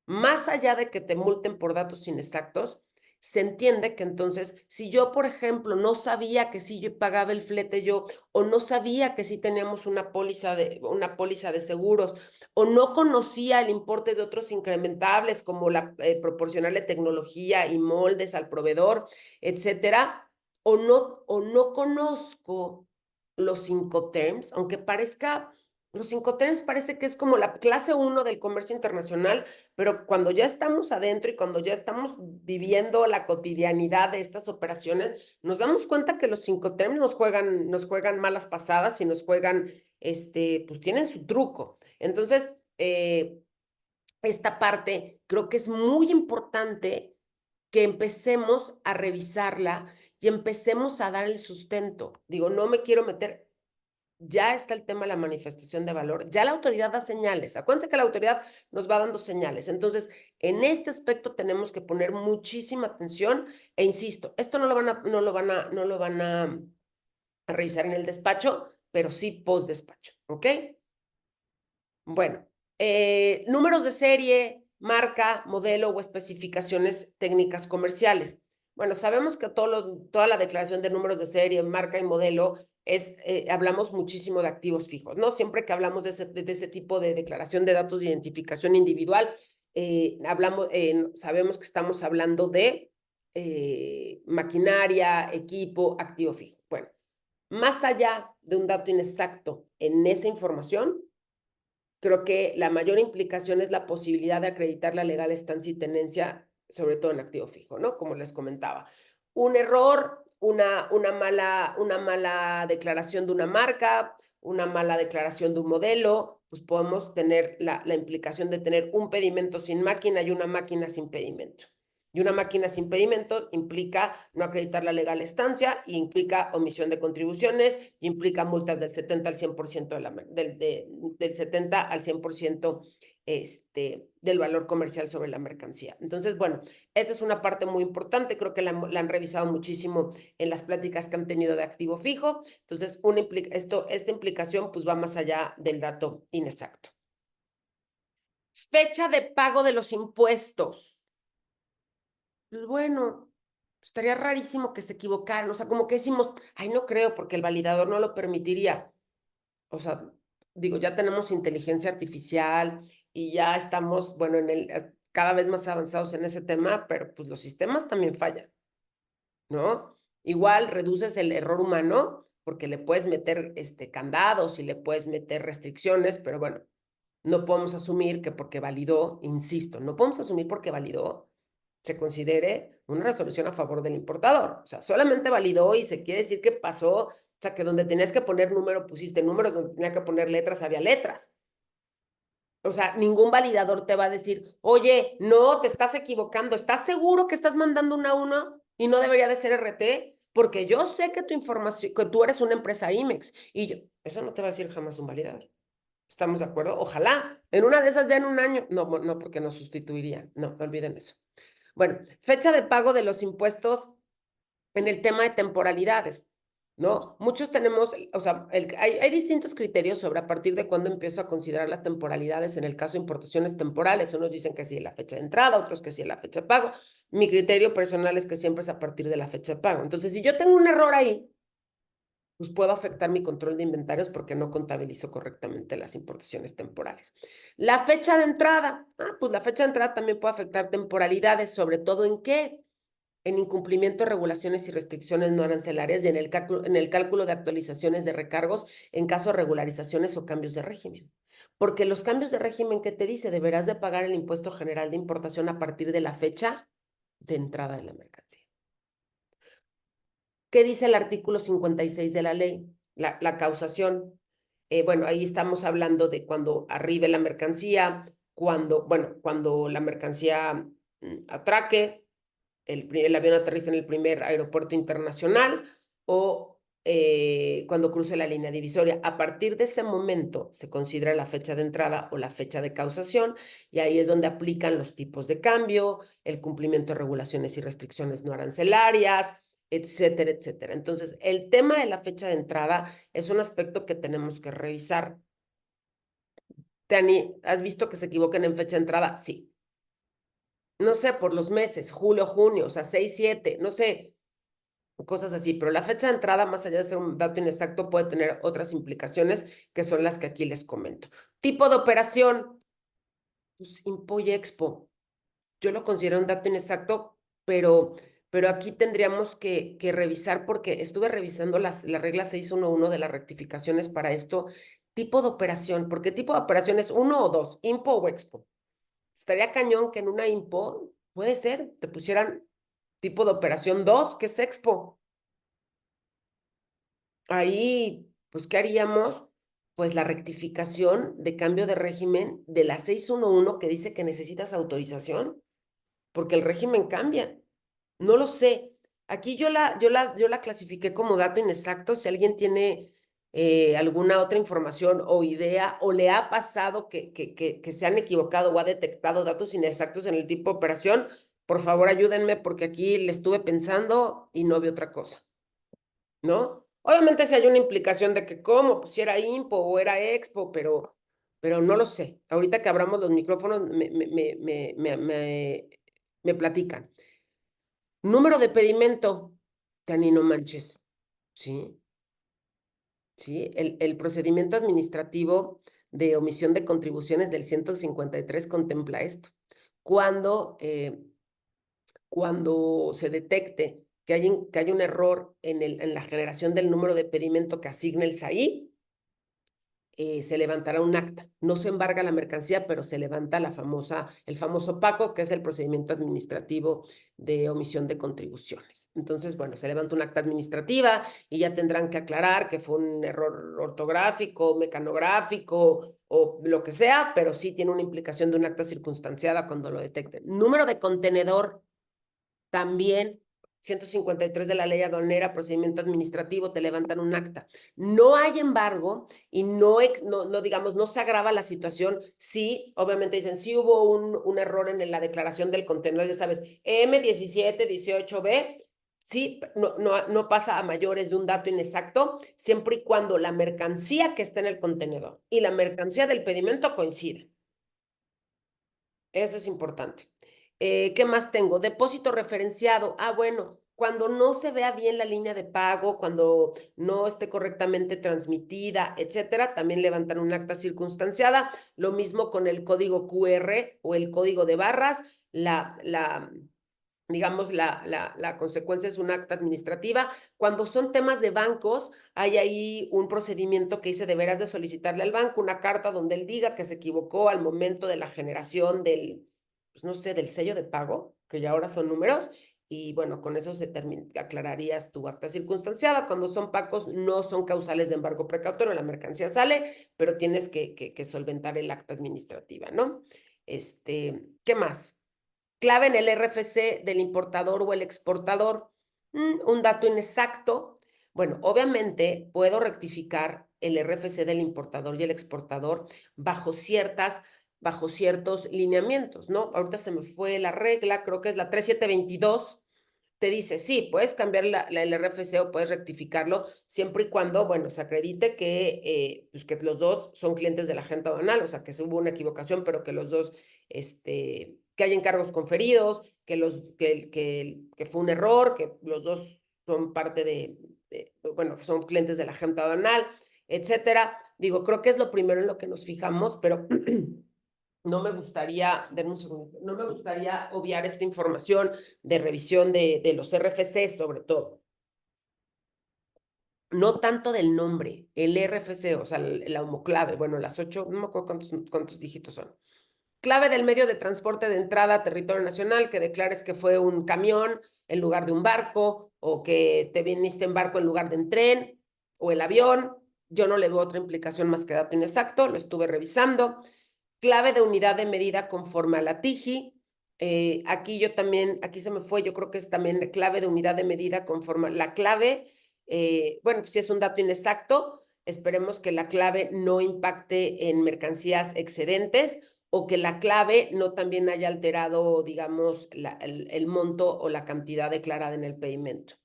más allá de que te multen por datos inexactos, se entiende que entonces, si yo, por ejemplo, no sabía que sí yo pagaba el flete yo, o no sabía que sí teníamos una póliza de seguros, o no conocía el importe de otros incrementables, como proporcionarle tecnología y moldes al proveedor, etcétera, o no conozco los Incoterms, aunque parezca, los Incoterms parece que es como la clase 1 del comercio internacional, pero cuando ya estamos adentro y cuando ya estamos viviendo la cotidianidad de estas operaciones, nos damos cuenta que los Incoterms nos juegan malas pasadas y nos juegan, pues tienen su truco. Entonces, esta parte creo que es muy importante que empecemos a revisarla y empecemos a dar el sustento. Digo, no me quiero meter. Ya está el tema de la manifestación de valor, ya la autoridad da señales. Acuérdense que la autoridad nos va dando señales. Entonces, en este aspecto tenemos que poner muchísima atención e insisto, esto no lo van a revisar en el despacho, pero sí post despacho, ¿ok? Bueno, números de serie, marca, modelo o especificaciones técnicas comerciales. Bueno, sabemos que toda la declaración de números de serie, marca y modelo hablamos muchísimo de activos fijos, ¿no? Siempre que hablamos de ese tipo de declaración de datos de identificación individual, sabemos que estamos hablando de maquinaria, equipo, activo fijo. Bueno, más allá de un dato inexacto en esa información, creo que la mayor implicación es la posibilidad de acreditar la legal estancia y tenencia, sobre todo en activo fijo, ¿no? Como les comentaba. Un error, una mala declaración de una marca, una mala declaración de un modelo, pues podemos tener la implicación de tener un pedimento sin máquina y una máquina sin pedimento. Y una máquina sin pedimento implica no acreditar la legal estancia, y implica omisión de contribuciones, y implica multas del 70 al 100% del 70 al 100% del valor comercial sobre la mercancía. Entonces, bueno, esa es una parte muy importante, creo que la han revisado muchísimo en las pláticas que han tenido de activo fijo. Entonces, esta implicación pues va más allá del dato inexacto. Fecha de pago de los impuestos. Pues bueno, estaría rarísimo que se equivocaran, o sea, como que decimos, ay, no creo, porque el validador no lo permitiría. O sea, digo, ya tenemos inteligencia artificial y ya estamos, bueno, cada vez más avanzados en ese tema, pero pues los sistemas también fallan, ¿no? Igual reduces el error humano porque le puedes meter candados y le puedes meter restricciones, pero bueno, no podemos asumir que porque validó, insisto, no podemos asumir porque validó se considere una resolución a favor del importador. O sea, solamente validó y se quiere decir que pasó, o sea, que donde tenías que poner número pusiste números, donde tenía que poner letras había letras. O sea, ningún validador te va a decir, oye, no, te estás equivocando, ¿estás seguro que estás mandando una 1 y no debería de ser RT? Porque yo sé que tu información, que tú eres una empresa IMEX, y eso no te va a decir jamás un validador. ¿Estamos de acuerdo? Ojalá. En una de esas ya en un año. No, no, porque nos sustituirían. No, olviden eso. Bueno, fecha de pago de los impuestos en el tema de temporalidades, ¿no? Muchos tenemos, o sea, hay distintos criterios sobre a partir de cuándo empiezo a considerar las temporalidades en el caso de importaciones temporales. Unos dicen que sí es la fecha de entrada, otros que sí es la fecha de pago. Mi criterio personal es que siempre es a partir de la fecha de pago. Entonces, si yo tengo un error ahí, pues puedo afectar mi control de inventarios porque no contabilizo correctamente las importaciones temporales. La fecha de entrada, pues la fecha de entrada también puede afectar temporalidades, sobre todo ¿en qué? En incumplimiento de regulaciones y restricciones no arancelarias y en el cálculo de actualizaciones de recargos en caso de regularizaciones o cambios de régimen. Porque los cambios de régimen que te dice, deberás de pagar el impuesto general de importación a partir de la fecha de entrada de la mercancía. ¿Qué dice el artículo 56 de la ley? La causación. Bueno, ahí estamos hablando de cuando arribe la mercancía, cuando la mercancía atraque, el avión aterriza en el primer aeropuerto internacional o cuando cruce la línea divisoria. A partir de ese momento se considera la fecha de entrada o la fecha de causación y ahí es donde aplican los tipos de cambio, el cumplimiento de regulaciones y restricciones no arancelarias, etcétera, etcétera. Entonces, el tema de la fecha de entrada es un aspecto que tenemos que revisar. Tani, ¿has visto que se equivoquen en fecha de entrada? Sí. No sé, por los meses, julio, junio, o sea, 6, 7, no sé, cosas así, pero la fecha de entrada, más allá de ser un dato inexacto, puede tener otras implicaciones que son las que aquí les comento. Tipo de operación, pues Impo y Expo. Yo lo considero un dato inexacto, pero aquí tendríamos que revisar porque estuve revisando la regla 611 de las rectificaciones para esto. Tipo de operación, porque tipo de operación es 1 o 2, Impo o Expo. Estaría cañón que en una Impo, puede ser, te pusieran tipo de operación 2, que es Expo. Ahí, pues, ¿qué haríamos? Pues la rectificación de cambio de régimen de la 611 que dice que necesitas autorización, porque el régimen cambia. No lo sé. Aquí yo la clasifiqué como dato inexacto. Si alguien tiene alguna otra información o idea o le ha pasado que se han equivocado o ha detectado datos inexactos en el tipo de operación, por favor ayúdenme porque aquí le estuve pensando y no vi otra cosa, ¿no? Obviamente si hay una implicación de que cómo, pues si era Impo o era Expo, pero no lo sé. Ahorita que abramos los micrófonos me platican. Número de pedimento, Tani, no manches. Sí, sí, el procedimiento administrativo de omisión de contribuciones del 153 contempla esto. Cuando se detecte que hay un error en la generación del número de pedimento que asigna el SAI, se levantará un acta. No se embarga la mercancía, pero se levanta el famoso PACO, que es el procedimiento administrativo de omisión de contribuciones. Entonces, bueno, se levanta un acta administrativa y ya tendrán que aclarar que fue un error ortográfico, mecanográfico o lo que sea, pero sí tiene una implicación de un acta circunstanciada cuando lo detecten. Número de contenedor, también 153 de la ley aduanera, procedimiento administrativo, te levantan un acta. No hay embargo y no digamos, no se agrava la situación si, obviamente dicen, si hubo un error en la declaración del contenedor, ya sabes, M1718B, sí, no pasa a mayores de un dato inexacto, siempre y cuando la mercancía que está en el contenedor y la mercancía del pedimento coinciden. Eso es importante. ¿Qué más tengo? Depósito referenciado. Bueno, cuando no se vea bien la línea de pago, cuando no esté correctamente transmitida, etcétera, también levantan un acta circunstanciada. Lo mismo con el código QR o el código de barras. Digamos, la consecuencia es un acta administrativa. Cuando son temas de bancos, hay ahí un procedimiento que dice deberás de solicitarle al banco una carta donde él diga que se equivocó al momento de la generación del, pues no sé, del sello de pago, que ya ahora son números, y bueno, con eso aclararías tu acta circunstanciada. Cuando son pagos, no son causales de embargo precautorio, la mercancía sale, pero tienes que solventar el acta administrativa, ¿no? ¿Qué más? Clave en el RFC del importador o el exportador. Un dato inexacto. Bueno, obviamente puedo rectificar el RFC del importador y el exportador bajo ciertos lineamientos, ¿no? Ahorita se me fue la regla, creo que es la 3722, te dice, sí, puedes cambiar el RFC o puedes rectificarlo siempre y cuando, bueno, se acredite pues que los dos son clientes de la agente aduanal, o sea, que se hubo una equivocación, pero que los dos, que hay encargos conferidos, que fue un error, que los dos son parte bueno, son clientes de la agente aduanal, etcétera. Digo, creo que es lo primero en lo que nos fijamos, pero no me gustaría, denme un segundo, no me gustaría obviar esta información de revisión de los RFC, sobre todo. No tanto del nombre, el RFC, o sea, la homoclave, bueno, las 8, no me acuerdo cuántos dígitos son. Clave del medio de transporte de entrada a territorio nacional, que declares que fue un camión en lugar de un barco, o que te viniste en barco en lugar de en tren, o el avión. Yo no le veo otra implicación más que dato inexacto, lo estuve revisando. Clave de unidad de medida conforme a la TIGI. Aquí se me fue, yo creo que es también clave de unidad de medida conforme a la clave. Bueno, pues si es un dato inexacto, esperemos que la clave no impacte en mercancías excedentes o que la clave no también haya alterado, digamos, el monto o la cantidad declarada en el pedimento.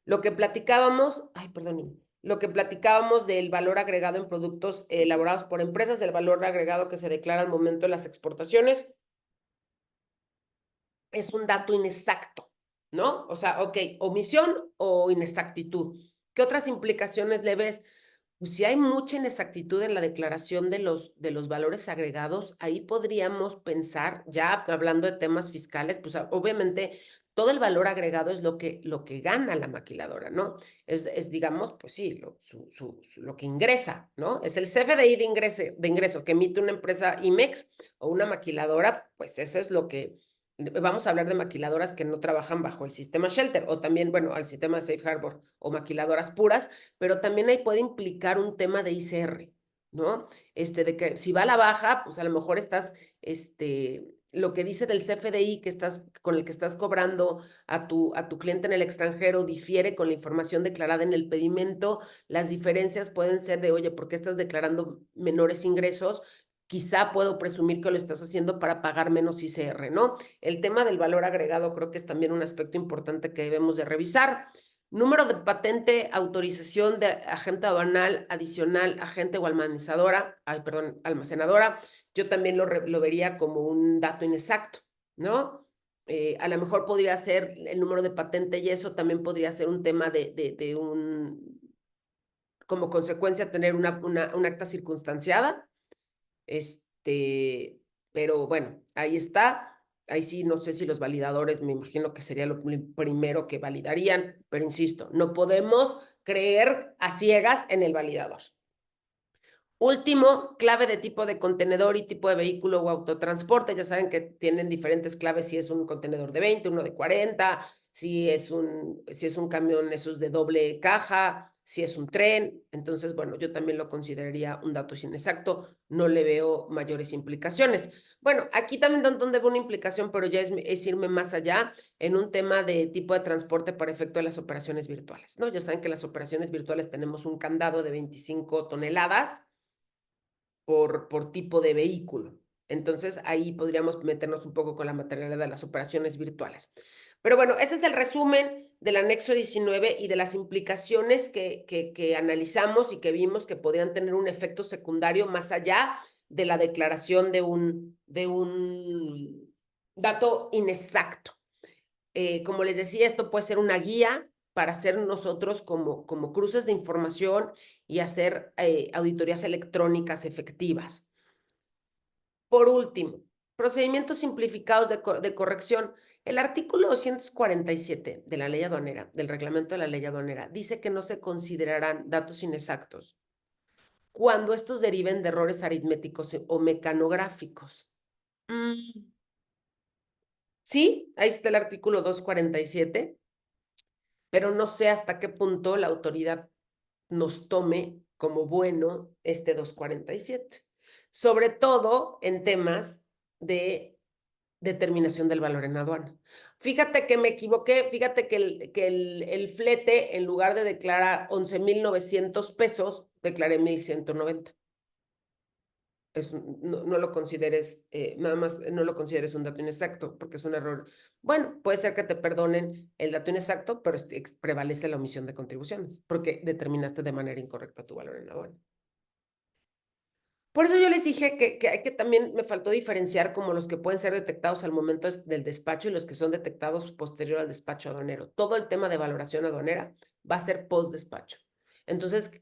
Lo que platicábamos, lo que platicábamos del valor agregado en productos elaborados por empresas, el valor agregado que se declara al momento de las exportaciones, es un dato inexacto, ¿no? O sea, ok, omisión o inexactitud. ¿Qué otras implicaciones le ves? Pues si hay mucha inexactitud en la declaración de los valores agregados, ahí podríamos pensar, ya hablando de temas fiscales, pues obviamente todo el valor agregado es lo que gana la maquiladora, ¿no? Es digamos, pues sí, lo que ingresa, ¿no? Es el CFDI de ingreso que emite una empresa IMEX o una maquiladora, pues eso es lo que... Vamos a hablar de maquiladoras que no trabajan bajo el sistema Shelter o también, bueno, al sistema Safe Harbor o maquiladoras puras, pero también ahí puede implicar un tema de ICR, ¿no? De que si va a la baja, pues a lo mejor estás, lo que dice del CFDI con el que estás cobrando a tu cliente en el extranjero difiere con la información declarada en el pedimento. Las diferencias pueden ser de, oye, ¿por qué estás declarando menores ingresos? Quizá puedo presumir que lo estás haciendo para pagar menos ICR, ¿no? El tema del valor agregado creo que es también un aspecto importante que debemos de revisar. Número de patente, autorización de agente aduanal, adicional, agente o almacenadora. Yo también lo vería como un dato inexacto, ¿no? A lo mejor podría ser el número de patente y eso también podría ser un tema como consecuencia tener un acta circunstanciada. Pero bueno, ahí está. Ahí sí, no sé si los validadores, me imagino que sería lo primero que validarían, pero insisto, no podemos creer a ciegas en el validador. Último, clave de tipo de contenedor y tipo de vehículo o autotransporte. Ya saben que tienen diferentes claves, si es un contenedor de 20, uno de 40, si es un camión, esos de doble caja, si es un tren. Entonces, bueno, yo también lo consideraría un dato inexacto, no le veo mayores implicaciones. Bueno, aquí también donde veo una implicación, pero ya es irme más allá en un tema de tipo de transporte para efecto de las operaciones virtuales, ¿no? Ya saben que las operaciones virtuales tenemos un candado de 25 toneladas por tipo de vehículo. Entonces, ahí podríamos meternos un poco con la materialidad de las operaciones virtuales. Pero bueno, ese es el resumen del anexo 19 y de las implicaciones que analizamos y que vimos que podrían tener un efecto secundario más allá de la declaración de un dato inexacto. Como les decía, esto puede ser una guía para hacer nosotros como cruces de información y hacer auditorías electrónicas efectivas. Por último, procedimientos simplificados de corrección. El artículo 247 de la ley aduanera, del reglamento de la ley aduanera, dice que no se considerarán datos inexactos cuando estos deriven de errores aritméticos o mecanográficos. Sí, ahí está el artículo 247, pero no sé hasta qué punto la autoridad nos tome como bueno este 247, sobre todo en temas de determinación del valor en aduana. Fíjate que me equivoqué, fíjate que el flete, en lugar de declarar 11,900 pesos, declaré 1190. No lo consideres, nada más no lo consideres un dato inexacto, porque es un error. Bueno, puede ser que te perdonen el dato inexacto, pero prevalece la omisión de contribuciones, porque determinaste de manera incorrecta tu valor en aduana. Por eso yo les dije que hay que también, me faltó diferenciar como los que pueden ser detectados al momento del despacho y los que son detectados posterior al despacho aduanero. Todo el tema de valoración aduanera va a ser post despacho. Entonces,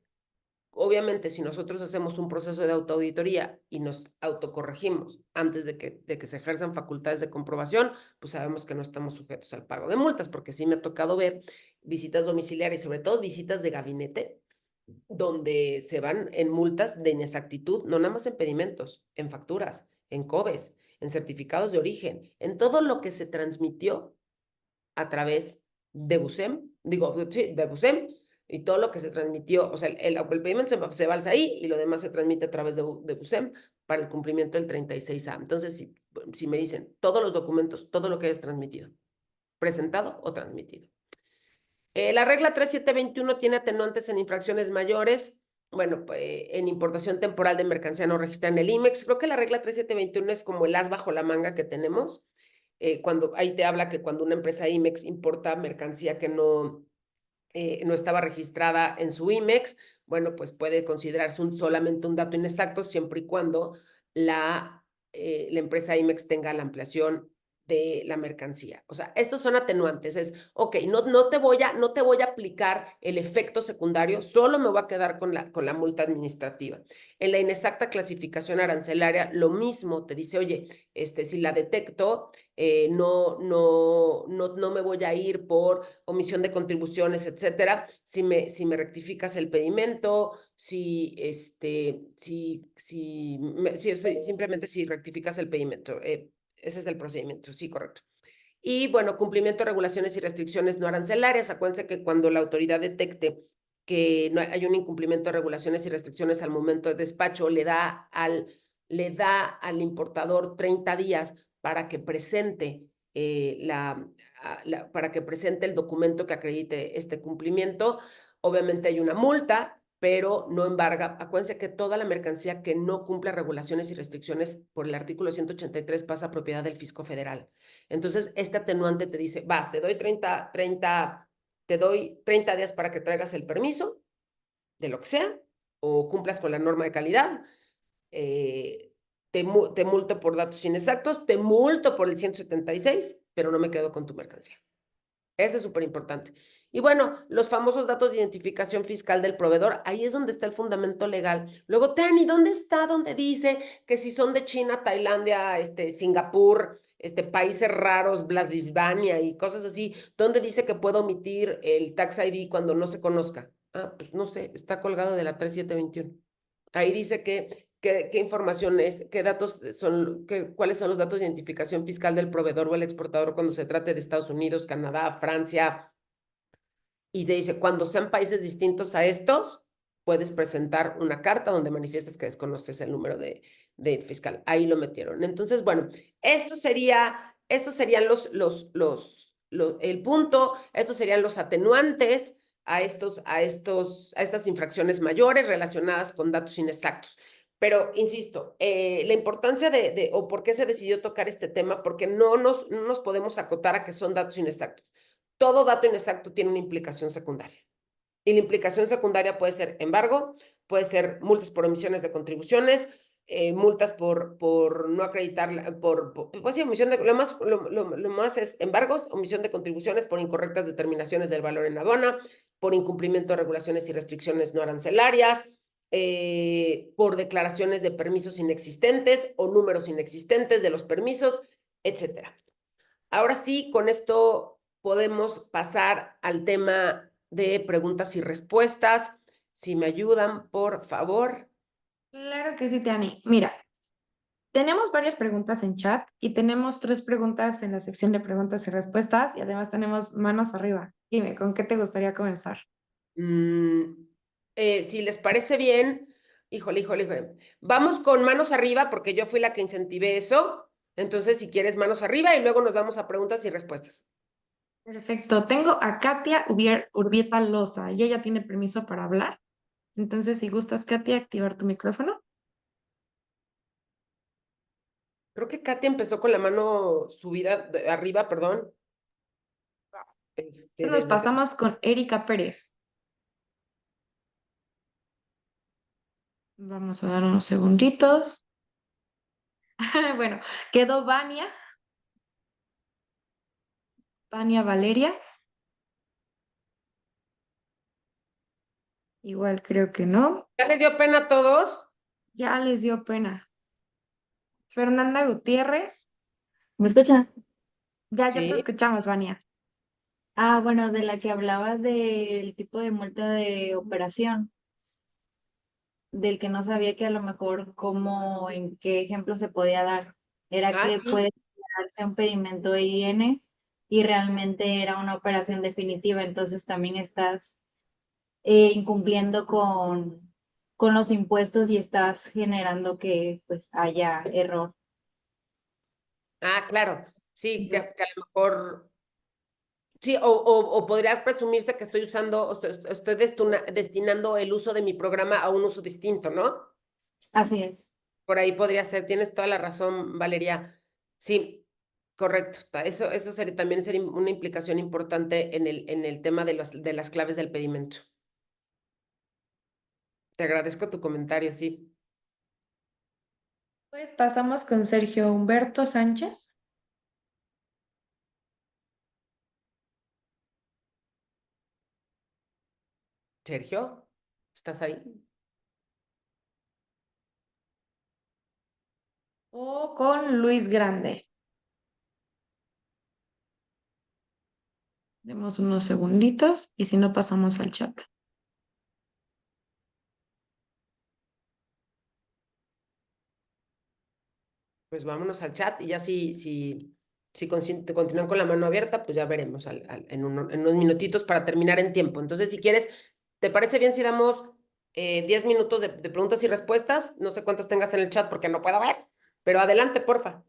obviamente, si nosotros hacemos un proceso de autoauditoría y nos autocorregimos antes de que se ejerzan facultades de comprobación, pues sabemos que no estamos sujetos al pago de multas, porque sí me ha tocado ver visitas domiciliarias, sobre todo visitas de gabinete, donde se van en multas de inexactitud, no nada más en pedimentos, en facturas, en COBES, en certificados de origen, en todo lo que se transmitió a través de BUSEM, de BUSEM, y todo lo que se transmitió, o sea, el pedimento se balsa ahí y lo demás se transmite a través de BUSEM para el cumplimiento del 36A. Entonces, si me dicen todos los documentos, todo lo que hayas transmitido, presentado o transmitido. La regla 3721 tiene atenuantes en infracciones mayores, bueno, pues, en importación temporal de mercancía no registrada en el IMEX. Creo que la regla 3721 es como el as bajo la manga que tenemos. Cuando ahí te habla que cuando una empresa IMEX importa mercancía que no estaba registrada en su IMEX, bueno, pues puede considerarse solamente un dato inexacto siempre y cuando la empresa IMEX tenga la ampliación de la mercancía. O sea, estos son atenuantes. Es, ok, no te voy a aplicar el efecto secundario, solo me voy a quedar con la multa administrativa. En la inexacta clasificación arancelaria, lo mismo, te dice, oye, si la detecto, no me voy a ir por omisión de contribuciones, etcétera, si me rectificas el pedimento, simplemente si rectificas el pedimento. Ese es el procedimiento, sí, correcto. Y bueno, cumplimiento de regulaciones y restricciones no arancelarias. Acuérdense que cuando la autoridad detecte que no hay un incumplimiento de regulaciones y restricciones al momento de despacho, le da al importador 30 días para que presente para que presente el documento que acredite este cumplimiento. Obviamente hay una multa, pero no embarga. Acuérdense que toda la mercancía que no cumpla regulaciones y restricciones por el artículo 183 pasa a propiedad del fisco federal. Entonces, este atenuante te dice, va, te doy 30 días para que traigas el permiso de lo que sea, o cumplas con la norma de calidad, te multo por datos inexactos, te multo por el 176, pero no me quedo con tu mercancía. Eso es súper importante. Y bueno, los famosos datos de identificación fiscal del proveedor, ahí es donde está el fundamento legal. Luego, Tani, ¿dónde está? Donde dice que si son de China, Tailandia, Singapur, países raros, Blasdisvania y cosas así, ¿dónde dice que puedo omitir el tax ID cuando no se conozca? Ah, pues no sé, está colgado de la 3721. Ahí dice qué información es, qué datos son, cuáles son los datos de identificación fiscal del proveedor o el exportador cuando se trate de Estados Unidos, Canadá, Francia. Y te dice, cuando sean países distintos a estos, puedes presentar una carta donde manifiestas que desconoces el número de fiscal. Ahí lo metieron. Entonces, bueno, estos serían el punto, estos serían los atenuantes a estas infracciones mayores relacionadas con datos inexactos. Pero, insisto, la importancia o por qué se decidió tocar este tema, porque no nos podemos acotar a que son datos inexactos. Todo dato inexacto tiene una implicación secundaria. Y la implicación secundaria puede ser embargo, puede ser multas por omisiones de contribuciones, multas por no acreditar, pues sí, omisión de, lo más es embargos, omisión de contribuciones por incorrectas determinaciones del valor en aduana, por incumplimiento de regulaciones y restricciones no arancelarias, por declaraciones de permisos inexistentes o números inexistentes de los permisos, etcétera. Ahora sí, con esto podemos pasar al tema de preguntas y respuestas. Si me ayudan, por favor. Claro que sí, Tiani. Mira, tenemos varias preguntas en chat y tenemos 3 preguntas en la sección de preguntas y respuestas y además tenemos manos arriba. Dime, ¿con qué te gustaría comenzar? Si les parece bien, híjole. Vamos con manos arriba porque yo fui la que incentivé eso. Entonces, si quieres, manos arriba y luego nos vamos a preguntas y respuestas. Perfecto. Tengo a Katia Urbieta Loza y ella tiene permiso para hablar. Entonces, si gustas, Katy, activar tu micrófono. Creo que Katy empezó con la mano subida arriba, perdón. Entonces nos pasamos con Erika Pérez. Vamos a dar unos segunditos. Bueno, quedó Vania. Vania Valeria. Igual creo que no. ¿Ya les dio pena a todos? Ya les dio pena. Fernanda Gutiérrez. ¿Me escuchan? Ya te Sí. escuchamos, Vania. Ah, bueno, de la que hablabas del tipo de multa de operación, del que no sabía que a lo mejor cómo, en qué ejemplo se podía dar. Era Ah, que sí. puede darse un pedimento IN y realmente era una operación definitiva, entonces también estás incumpliendo con los impuestos y estás generando que pues haya error. Ah, claro. Sí, que a lo mejor. Sí, o podría presumirse que estoy usando, o estoy destinando el uso de mi programa a un uso distinto, ¿no? Así es. Por ahí podría ser, tienes toda la razón, Valeria. Sí, correcto. Eso también sería una implicación importante en el tema de las claves del pedimento. Te agradezco tu comentario, sí. Pues pasamos con Sergio Humberto Sánchez. Sergio, ¿estás ahí? O con Luis Grande. Demos unos segunditos y si no pasamos al chat. Pues vámonos al chat y ya si continúan con la mano abierta, pues ya veremos en unos minutitos para terminar en tiempo. Entonces, si quieres, ¿te parece bien si damos 10 minutos de preguntas y respuestas? No sé cuántas tengas en el chat porque no puedo ver, pero adelante, porfa.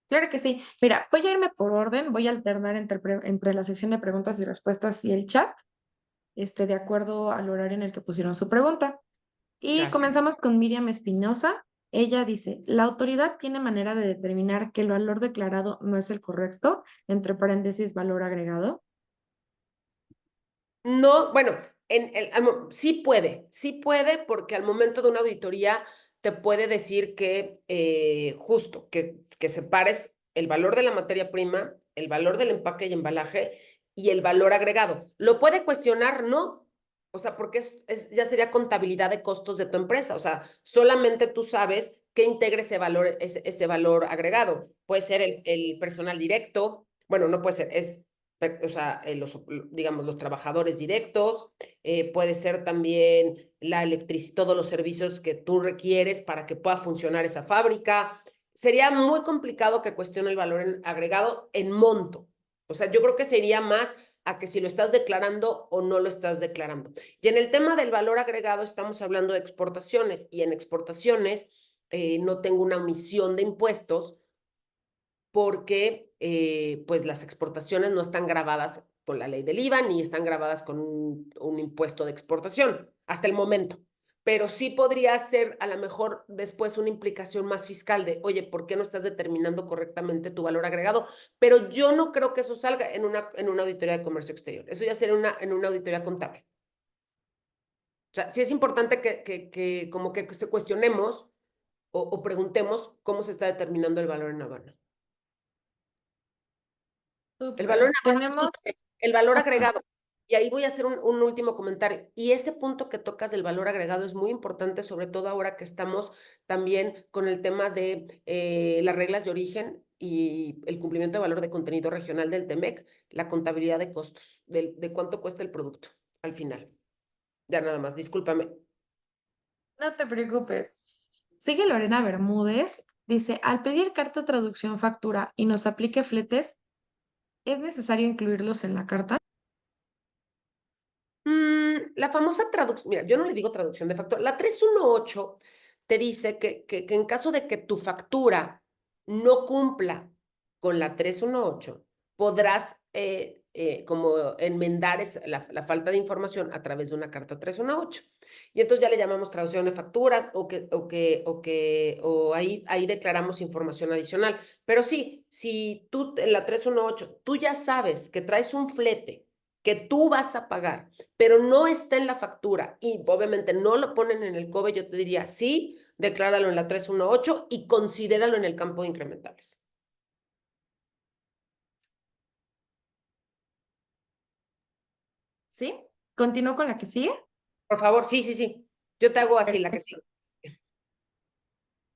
Claro que sí. Mira, voy a irme por orden, voy a alternar entre la sección de preguntas y respuestas y el chat, de acuerdo al horario en el que pusieron su pregunta. Y Gracias. comenzamos con Miriam Espinosa. Ella dice, ¿la autoridad tiene manera de determinar que el valor declarado no es el correcto? Entre paréntesis, valor agregado. No, bueno, sí puede porque al momento de una auditoría te puede decir que justo, que separes el valor de la materia prima, el valor del empaque y embalaje y el valor agregado. ¿Lo puede cuestionar? No. O sea, porque ya sería contabilidad de costos de tu empresa. O sea, solamente tú sabes que integra ese valor agregado. Puede ser el personal directo. Bueno, no puede ser, o sea, digamos, los trabajadores directos, puede ser también todos los servicios que tú requieres para que pueda funcionar esa fábrica. Sería muy complicado que cuestione el valor agregado en monto. O sea, yo creo que sería más a que si lo estás declarando o no lo estás declarando. Y en el tema del valor agregado estamos hablando de exportaciones y en exportaciones no tengo una omisión de impuestos porque pues las exportaciones no están grabadas con la ley del IVA ni están grabadas con un impuesto de exportación hasta el momento. Pero sí podría ser a lo mejor después una implicación más fiscal de, oye, ¿por qué no estás determinando correctamente tu valor agregado? Pero yo no creo que eso salga en una auditoría de comercio exterior. Eso ya sería en una auditoría contable. O sea, sí es importante que como que se cuestionemos o preguntemos cómo se está determinando el valor en aduana. El valor en aduana, Tenemos... discúlpame, el valor Ajá. agregado. Y ahí voy a hacer un último comentario. Y ese punto que tocas del valor agregado es muy importante, sobre todo ahora que estamos también con el tema de las reglas de origen y el cumplimiento de valor de contenido regional del TEMEC, la contabilidad de costos, de cuánto cuesta el producto al final. Ya nada más, discúlpame. No te preocupes. Sigue Lorena Bermúdez. Dice, al pedir carta traducción factura y nos aplique fletes, ¿es necesario incluirlos en la carta? La famosa traducción, mira, yo no le digo traducción de factura. La 318 te dice que en caso de que tu factura no cumpla con la 318, podrás como enmendar la falta de información a través de una carta 318. Y entonces ya le llamamos traducción de facturas o ahí declaramos información adicional. Pero sí, si tú en la 318, tú ya sabes que traes un flete que tú vas a pagar, pero no está en la factura y obviamente no lo ponen en el COBE, yo te diría, sí, decláralo en la 318 y considéralo en el campo de incrementables. ¿Sí? ¿Continúo con la que sigue? Por favor, sí, sí, sí. Yo te hago así la que sigue.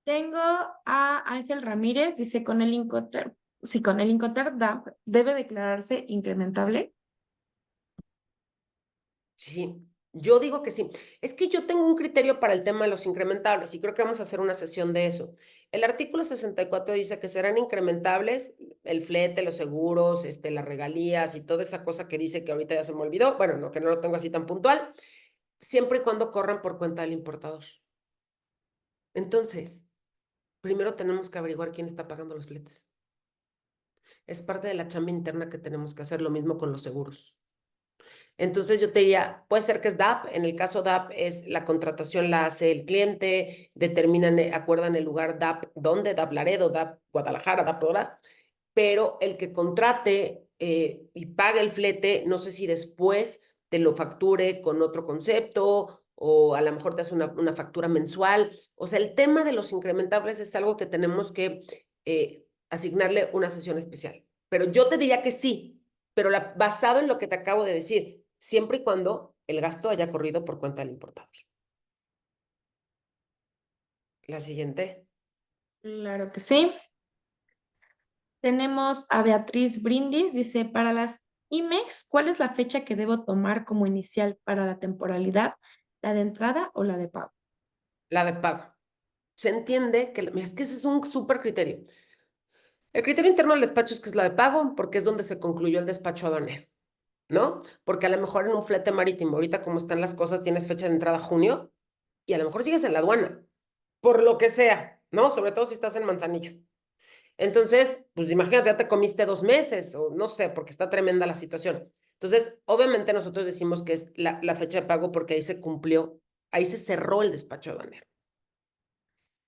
Tengo a Ángel Ramírez, dice, con el Incoterm, si con el Incoterm DAP debe declararse incrementable. Sí, yo digo que sí. Es que yo tengo un criterio para el tema de los incrementables y creo que vamos a hacer una sesión de eso. El artículo 64 dice que serán incrementables el flete, los seguros, las regalías y toda esa cosa que dice que ahorita ya se me olvidó. Bueno, no, que no lo tengo así tan puntual, siempre y cuando corran por cuenta del importador. Entonces, primero tenemos que averiguar quién está pagando los fletes. Es parte de la chamba interna que tenemos que hacer, lo mismo con los seguros. Entonces yo te diría, puede ser que es DAP, en el caso DAP es la contratación la hace el cliente, determinan, acuerdan el lugar DAP, ¿dónde? DAP Laredo, DAP Guadalajara, DAP Horas, pero el que contrate y pague el flete, no sé si después te lo facture con otro concepto o a lo mejor te hace una factura mensual. O sea, el tema de los incrementables es algo que tenemos que asignarle una sesión especial. Pero yo te diría que sí, pero basado en lo que te acabo de decir, siempre y cuando el gasto haya corrido por cuenta del importador. La siguiente. Claro que sí. Tenemos a Beatriz Brindis, dice, para las IMEX, ¿cuál es la fecha que debo tomar como inicial para la temporalidad? ¿La de entrada o la de pago? La de pago. Se entiende que, es que ese es un súper criterio. El criterio interno del despacho es que es la de pago porque es donde se concluyó el despacho aduanero, ¿no? Porque a lo mejor en un flete marítimo, ahorita como están las cosas, tienes fecha de entrada junio y a lo mejor sigues en la aduana, por lo que sea, ¿no? Sobre todo si estás en Manzanillo. Entonces, pues imagínate, ya te comiste 2 meses o no sé, porque está tremenda la situación. Entonces, obviamente nosotros decimos que es la fecha de pago porque ahí se cumplió, ahí se cerró el despacho aduanero.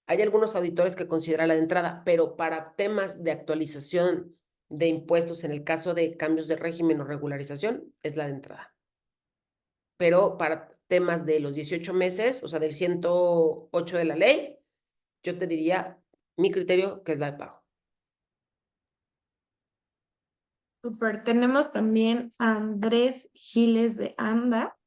Hay algunos auditores que consideran la de entrada, pero para temas de actualización de impuestos, en el caso de cambios de régimen o regularización, es la de entrada. Pero para temas de los 18 meses, o sea, del 108 de la ley, yo te diría mi criterio que es la de pago. Super. Tenemos también a Andrés Giles de Anda.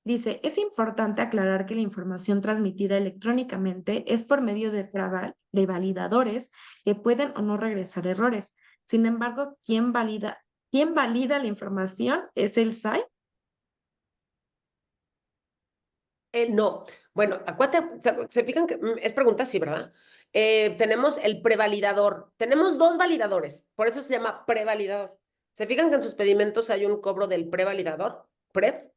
Dice, es importante aclarar que la información transmitida electrónicamente es por medio de validadores que pueden o no regresar errores. Sin embargo, quién valida la información es el SAI. No, bueno, acuérdate, se fijan que es pregunta, sí, ¿verdad? Tenemos el prevalidador. Tenemos 2 validadores, por eso se llama prevalidador. ¿Se fijan que en sus pedimentos hay un cobro del prevalidador? PREV.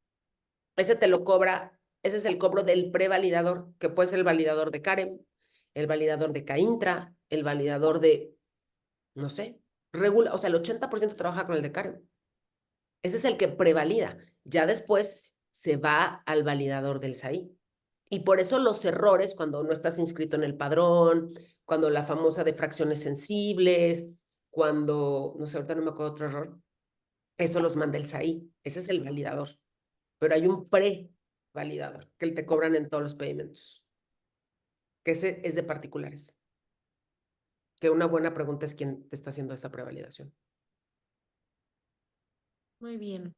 Ese te lo cobra, ese es el cobro del prevalidador, que puede ser el validador de Karen, el validador de Caintra, el validador de, no sé, o sea, el 80% trabaja con el de Karen. Ese es el que prevalida. Ya después se va al validador del SAI. Y por eso los errores, cuando no estás inscrito en el padrón, cuando la famosa de fracciones sensibles, cuando, no sé, ahorita no me acuerdo otro error, eso los manda el SAI. Ese es el validador. Pero hay un pre-validador que te cobran en todos los pedimentos, que ese es de particulares. Que una buena pregunta es quién te está haciendo esa prevalidación. Muy bien.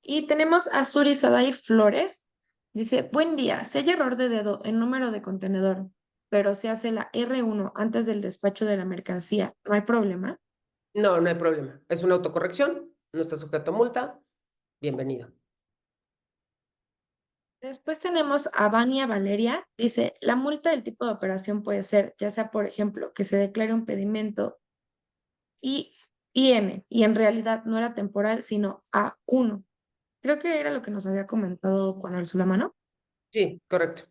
Y tenemos a Suri Saday Flores. Dice, buen día, si hay error de dedo en número de contenedor, pero se hace la R1 antes del despacho de la mercancía, ¿no hay problema? No, no hay problema. Es una autocorrección, no está sujeto a multa. Bienvenido. Después tenemos a Vania Valeria. Dice, la multa del tipo de operación puede ser, ya sea, por ejemplo, que se declare un pedimento IN y en realidad no era temporal, sino A1. Creo que era lo que nos había comentado con Ursula Mano. Sí, correcto.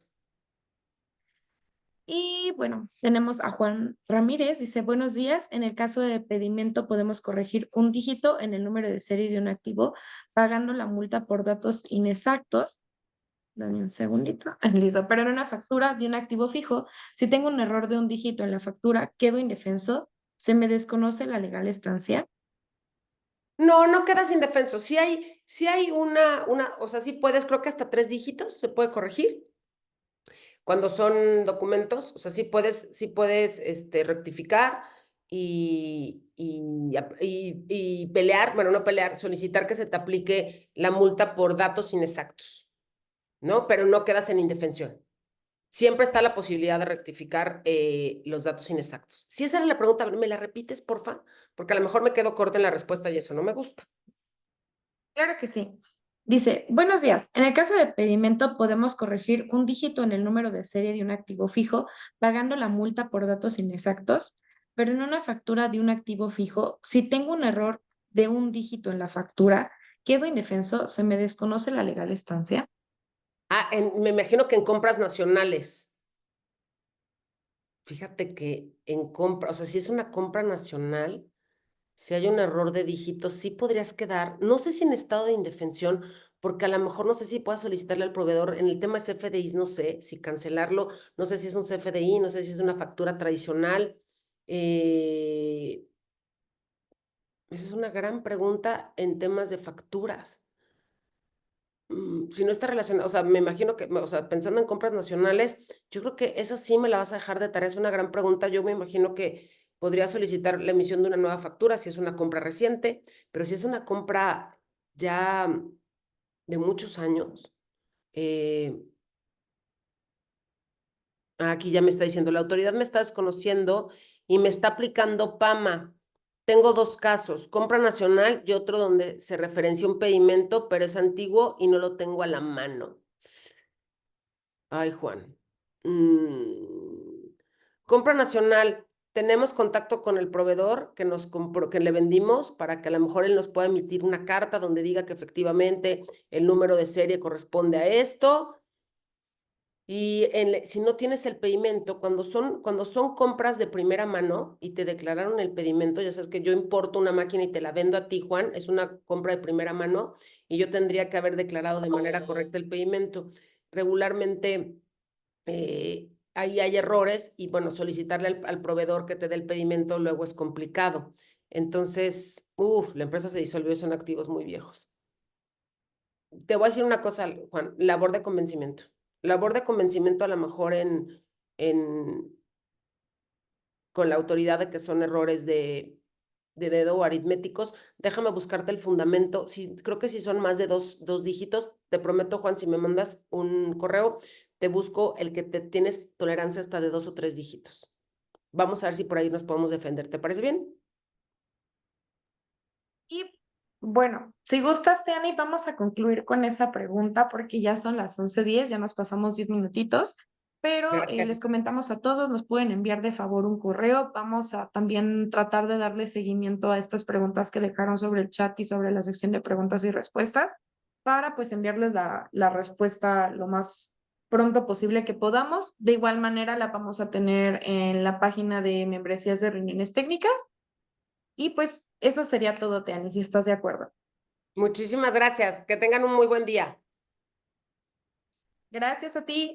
Y bueno, tenemos a Juan Ramírez, dice, buenos días, en el caso de pedimento podemos corregir un dígito en el número de serie de un activo pagando la multa por datos inexactos. Dame un segundito. Listo, pero en una factura de un activo fijo, si tengo un error de un dígito en la factura, quedo indefenso, se me desconoce la legal estancia. No, no quedas indefenso. Si hay o sea, sí puedes, creo que hasta 3 dígitos se puede corregir. Cuando son documentos, o sea, sí puedes rectificar y pelear, bueno, no pelear, solicitar que se te aplique la multa por datos inexactos, ¿no? Pero no quedas en indefensión. Siempre está la posibilidad de rectificar los datos inexactos. Si esa era la pregunta, ¿me la repites, porfa? Porque a lo mejor me quedo corta en la respuesta y eso no me gusta. Claro que sí. Dice, buenos días. En el caso de pedimento podemos corregir un dígito en el número de serie de un activo fijo pagando la multa por datos inexactos, pero en una factura de un activo fijo, si tengo un error de un dígito en la factura, quedo indefenso, se me desconoce la legal estancia. Me imagino que en compras nacionales. Fíjate que en compra, o sea, si es una compra nacional, si hay un error de dígitos, sí podrías quedar, no sé si en estado de indefensión, porque a lo mejor no sé si puedas solicitarle al proveedor, en el tema de CFDIs, no sé si cancelarlo, no sé si es un CFDI, no sé si es una factura tradicional. Esa es una gran pregunta en temas de facturas. Si no está relacionado, o sea, me imagino que, o sea, pensando en compras nacionales, yo creo que esa sí me la vas a dejar de tarea, es una gran pregunta. Yo me imagino que podría solicitar la emisión de una nueva factura si es una compra reciente, pero si es una compra ya de muchos años, aquí ya me está diciendo, la autoridad me está desconociendo y me está aplicando PAMA. Tengo 2 casos, compra nacional y otro donde se referencia un pedimento, pero es antiguo y no lo tengo a la mano. Ay, Juan. Compra nacional. Tenemos contacto con el proveedor que nos compró, que le vendimos para que a lo mejor él nos pueda emitir una carta donde diga que efectivamente el número de serie corresponde a esto. Y si no tienes el pedimento, cuando son compras de primera mano y te declararon el pedimento, ya sabes que yo importo una máquina y te la vendo a ti, Juan, es una compra de primera mano y yo tendría que haber declarado de manera correcta el pedimento. Regularmente ahí hay errores y bueno, solicitarle al proveedor que te dé el pedimento luego es complicado. Entonces, la empresa se disolvió, son activos muy viejos. Te voy a decir una cosa, Juan, labor de convencimiento. Labor de convencimiento a lo mejor con la autoridad de que son errores de dedo o aritméticos. Déjame buscarte el fundamento. Sí, creo que si son más de dos dígitos, te prometo, Juan, si me mandas un correo, te busco el que te tienes tolerancia hasta de 2 o 3 dígitos. Vamos a ver si por ahí nos podemos defender. ¿Te parece bien? Y bueno, si gustas, Teani, vamos a concluir con esa pregunta porque ya son las 11:10, ya nos pasamos 10 minutitos, pero les Gracias. comentamos a todos, nos pueden enviar de favor un correo, vamos a también tratar de darle seguimiento a estas preguntas que dejaron sobre el chat y sobre la sección de preguntas y respuestas para pues enviarles la respuesta lo más pronto posible que podamos. De igual manera la vamos a tener en la página de membresías de reuniones técnicas. Y pues eso sería todo, Teani, si estás de acuerdo. Muchísimas gracias. Que tengan un muy buen día. Gracias a ti.